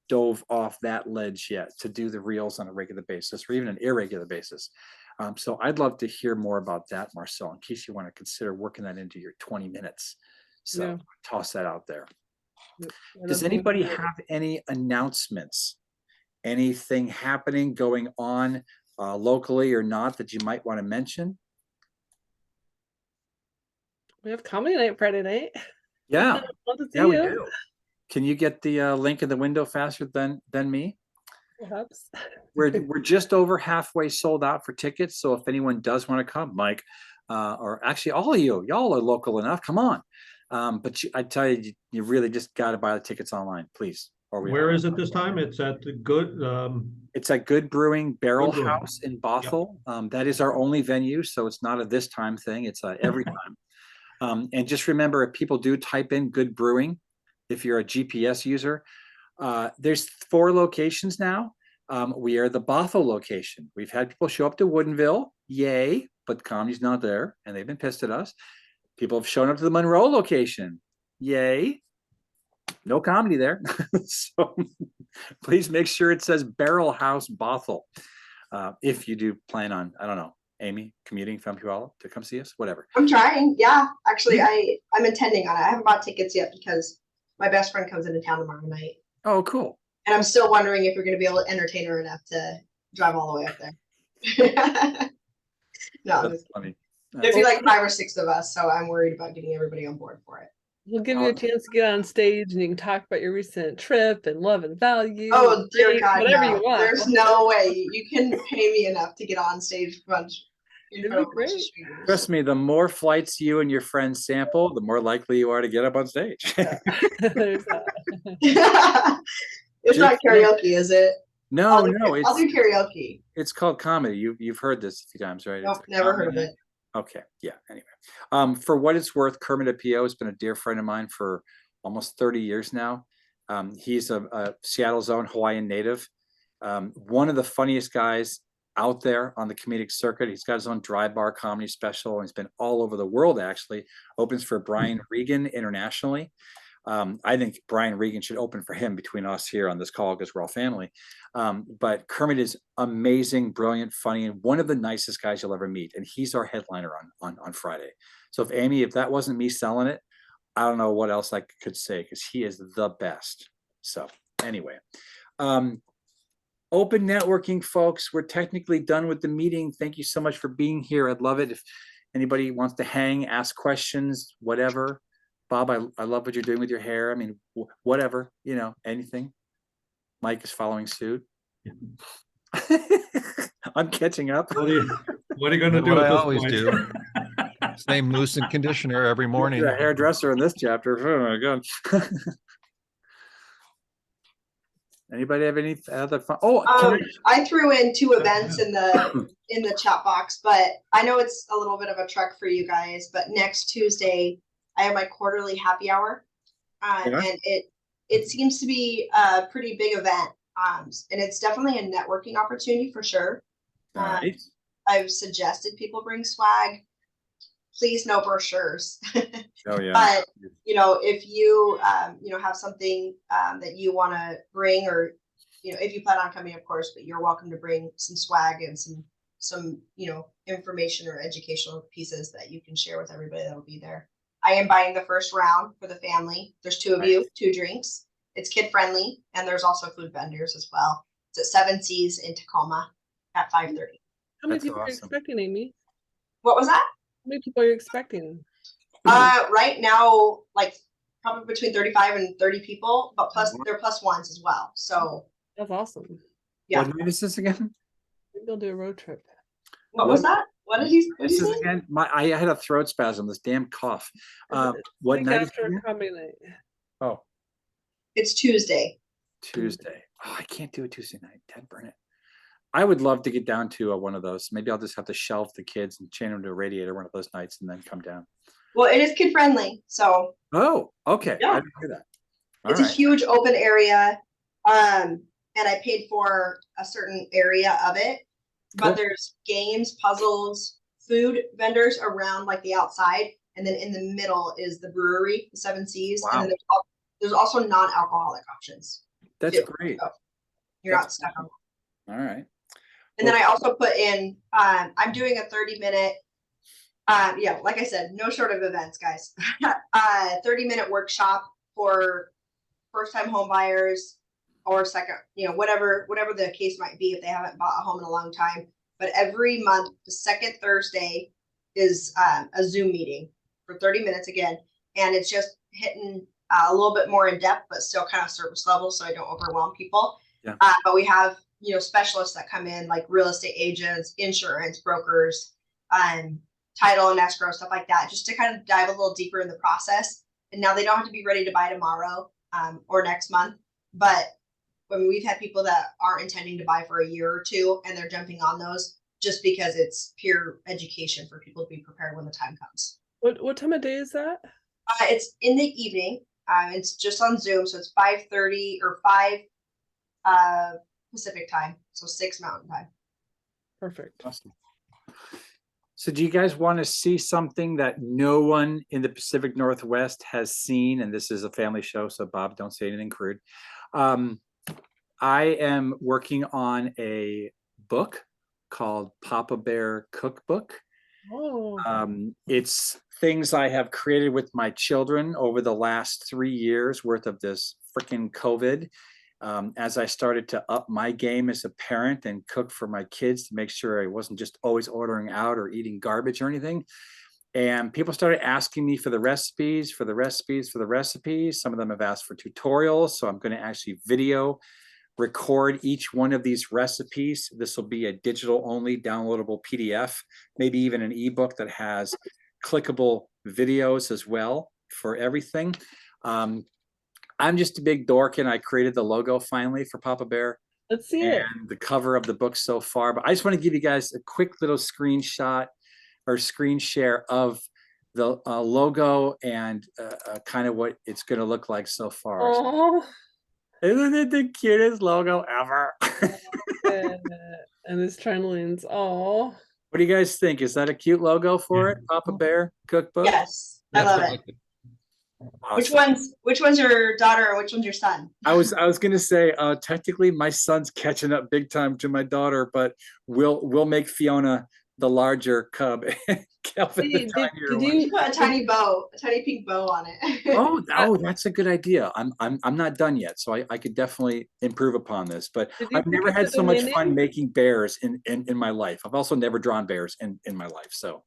dove off that ledge yet to do the reels on a regular basis or even an irregular basis. So I'd love to hear more about that, Marcel, in case you want to consider working that into your 20 minutes. So toss that out there. Does anybody have any announcements? Anything happening, going on locally or not that you might want to mention? We have comedy night Friday night. Yeah, we do. Can you get the link in the window faster than me? Perhaps. We're just over halfway sold out for tickets. So if anyone does want to come, Mike, or actually all of y'all are local enough. Come on. But I tell you, you really just got to buy the tickets online, please. Where is it this time? It's at the Good. It's at Good Brewing Barrel House in Bothell. Yep. That is our only venue, so it's not a this time thing. It's every time. And just remember, if people do type in Good Brewing, if you're a GPS user, there's 4 locations now. We are the Bothell location. We've had people show up to Woodinville, yay, but comedy's not there, and they've been pissed at us. People have shown up to the Monroe location, yay. No comedy there. So please make sure it says Barrel House Bothell. If you do plan on, I don't know, Amy, commuting from Puyallup to come see us, whatever. I'm trying. Yeah, actually, I'm intending on it. I haven't bought tickets yet because my best friend comes into town tomorrow night. Oh, cool. And I'm still wondering if we're going to be able to entertain her enough to drive all the way up there. No, that's funny. There'd be like 5 or 6 of us, so I'm worried about getting everybody on board for it. We'll give you a chance to get on stage and you can talk about your recent trip and love and value. Oh, dear God, whatever no. you want. There's no way you can pay me enough to get on stage Trust me, the more flights you and your friends sample, the more likely you are to get up on stage. It's not karaoke, is it? No, I'll do karaoke. It's called comedy. You've heard this a few times, right? Nope, never heard of it. Okay, yeah. Anyway, for what it's worth, Kermit Apio has been a dear friend of mine for almost 30 years now. He's a Seattle's own Hawaiian native. One of the funniest guys out there on the comedic circuit. He's got his own dry bar comedy special, and he's been all over the world, actually. Opens for Brian Regan internationally. I think Brian Regan should open for him between us here on this call because we're all family. But Kermit is amazing, brilliant, funny, and one of the nicest guys you'll ever meet. And he's our headliner on Friday. So if Amy, if that wasn't me selling it, I don't know what else I could say because he is the best. So anyway, open networking, folks. We're technically done with the meeting. Thank you so much for being here. I'd love it if anybody wants to hang, ask questions, whatever. Bob, I love what you're doing with your hair. I mean, whatever, you know, anything. Mike is following suit. I'm catching up. What are you going to do? What at I this always point? do. Same mousse and conditioner every morning. A hairdresser in this chapter. Oh my god. Anybody have any other fun? Oh, I threw in 2 events in the chat box, but I know it's a little bit of a trek for you guys. But next Tuesday, I have my quarterly happy hour, and it seems to be a pretty big event, and it's definitely a networking opportunity for sure. Nice. I've suggested people bring swag. Please no brochures. Oh yeah. But you know, if you you know, have something that you want to bring, or you know, if you plan on coming, of course, but you're welcome to bring some swag and some you know, information or educational pieces that you can share with everybody that will be there. I am buying the first round for the family. There's 2 of you, 2 drinks. It's kid friendly, and there's also food vendors as well. It's at 7 Seas in Tacoma at 5:30. How many That's people are you awesome. expecting, Amy? What was that? How many people are you expecting? Right now, like probably between 35 and 30 people, but plus they're plus ones as well. So That's awesome. yeah. What night is this again? Maybe they'll do a road trip. What was that? What did he This is say? again. I had a throat spasm. This damn cough. What Week night is after it? comedy night. Oh, It's Tuesday. Tuesday. Oh, I can't do a Tuesday night. Dad, burn it. I would love to get down to one of those. Maybe I'll just have to shelve the kids and chain them to a radiator one of those nights and then come down. Well, it is kid friendly, so Oh, okay. Yeah. I didn't hear that. All it's a right. huge open area. And I paid for a certain area of it, but Cool. there's games, puzzles, food vendors around like the outside, and then in the middle is the brewery, the 7 Seas, and Wow. then there's also non-alcoholic options. That's too. great. So you're not That's stuck on. All right. And then I also put in, I'm doing a 30-minute, yeah, like I said, no short of events, guys. 30-minute workshop for first-time home buyers or second, you know, whatever the case might be if they haven't bought a home in a long time. But every month, the second Thursday is a Zoom meeting for 30 minutes again. And it's just hitting a little bit more in depth, but still kind of surface level so I don't overwhelm people. Yeah. But we have, you know, specialists that come in like real estate agents, insurance brokers, title and escrow, stuff like that, just to kind of dive a little deeper in the process. And now they don't have to be ready to buy tomorrow or next month. But when we've had people that aren't intending to buy for a year or 2 and they're jumping on those just because it's pure education for people to be prepared when the time comes. What time of day is that? It's in the evening. It's just on Zoom. So it's 5:30 or 5 Pacific time. So 6 Mountain time. Perfect. Awesome. So do you guys want to see something that no one in the Pacific Northwest has seen? And this is a family show, so Bob, don't say anything crude. I am working on a book called Papa Bear Cookbook. Oh. It's things I have created with my children over the last 3 years worth of this freaking COVID. As I started to up my game as a parent and cook for my kids to make sure I wasn't just always ordering out or eating garbage or anything. And people started asking me for the recipes. Some of them have asked for tutorials. So I'm going to actually video record each one of these recipes. This will be a digital only downloadable PDF, maybe even an ebook that has clickable videos as well for everything. I'm just a big dork and I created the logo finally for Papa Bear. Let's see it. And the cover of the book so far. But I just want to give you guys a quick little screenshot or screen share of the logo and kind of what it's going to look like so far. Oh. Isn't it the cutest logo ever? Yeah, and his trundlings. Oh, What do you guys think? Is that a cute logo for it? Papa Bear Cookbook? Yes, I Yes, love I it. like it. Awesome. Which one's your daughter and which one's your son? I was gonna say, technically my son's catching up big time to my daughter, but we'll make Fiona the larger cub and Kelvin the did tinier one. You put a tiny bow, a tiny pink bow on it. Oh, that's a good idea. I'm not done yet, so I could definitely improve upon this. But Did you I've pick never up had the so much domain fun name? making bears in my life. I've also never drawn bears in my life. So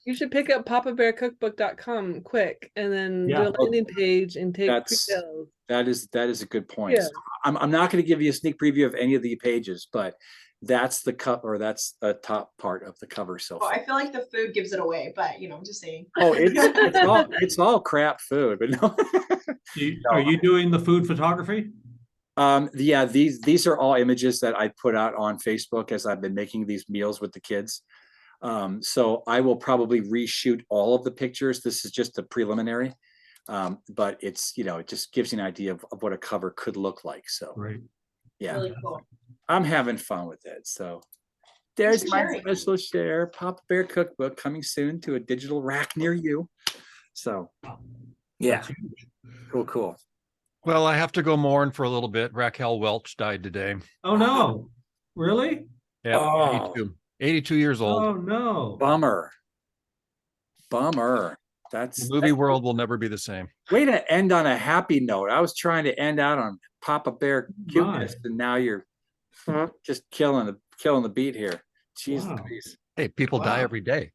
You should pick up papabearcookbook.com quick and then do Yeah. a landing page and take that's pre-sales. that is a good point. Yeah. So I'm not going to give you a sneak preview of any of the pages, but that's the that's the top part of the cover so Well, far. I feel like the food gives it away, but you know, I'm just saying. Oh, it's all crap food, but no. Are you doing the food photography? Yeah, these are all images that I put out on Facebook as I've been making these meals with the kids. So I will probably reshoot all of the pictures. This is just a preliminary, but it's, it just gives you an idea of what a cover could look like. So Right. yeah, Really cool. I'm having fun with it. So Thanks there's for my sharing. special share, Papa Bear Cookbook, coming soon to a digital rack near you. So yeah, That's huge. cool. Well, I have to go mourn for a little bit. Raquel Welch died today. Oh no, really? Yeah, Oh. 82 years old. Oh no. Bummer. The That's movie world will never be the same. way to end on a happy note. I was trying to end out on Papa Bear cuteness, and now you're just killing the beat here. Jesus, Wow. Hey, people die Wow. every day.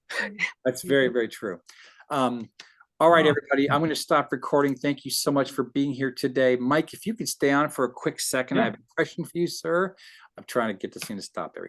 that's very, very true. All right, Wow. everybody, I'm going to stop recording. Thank you so much for being here today. Mike, if you could stay on for a quick second, I Yeah. have a question for you, sir. I'm trying to get this thing to stop. There we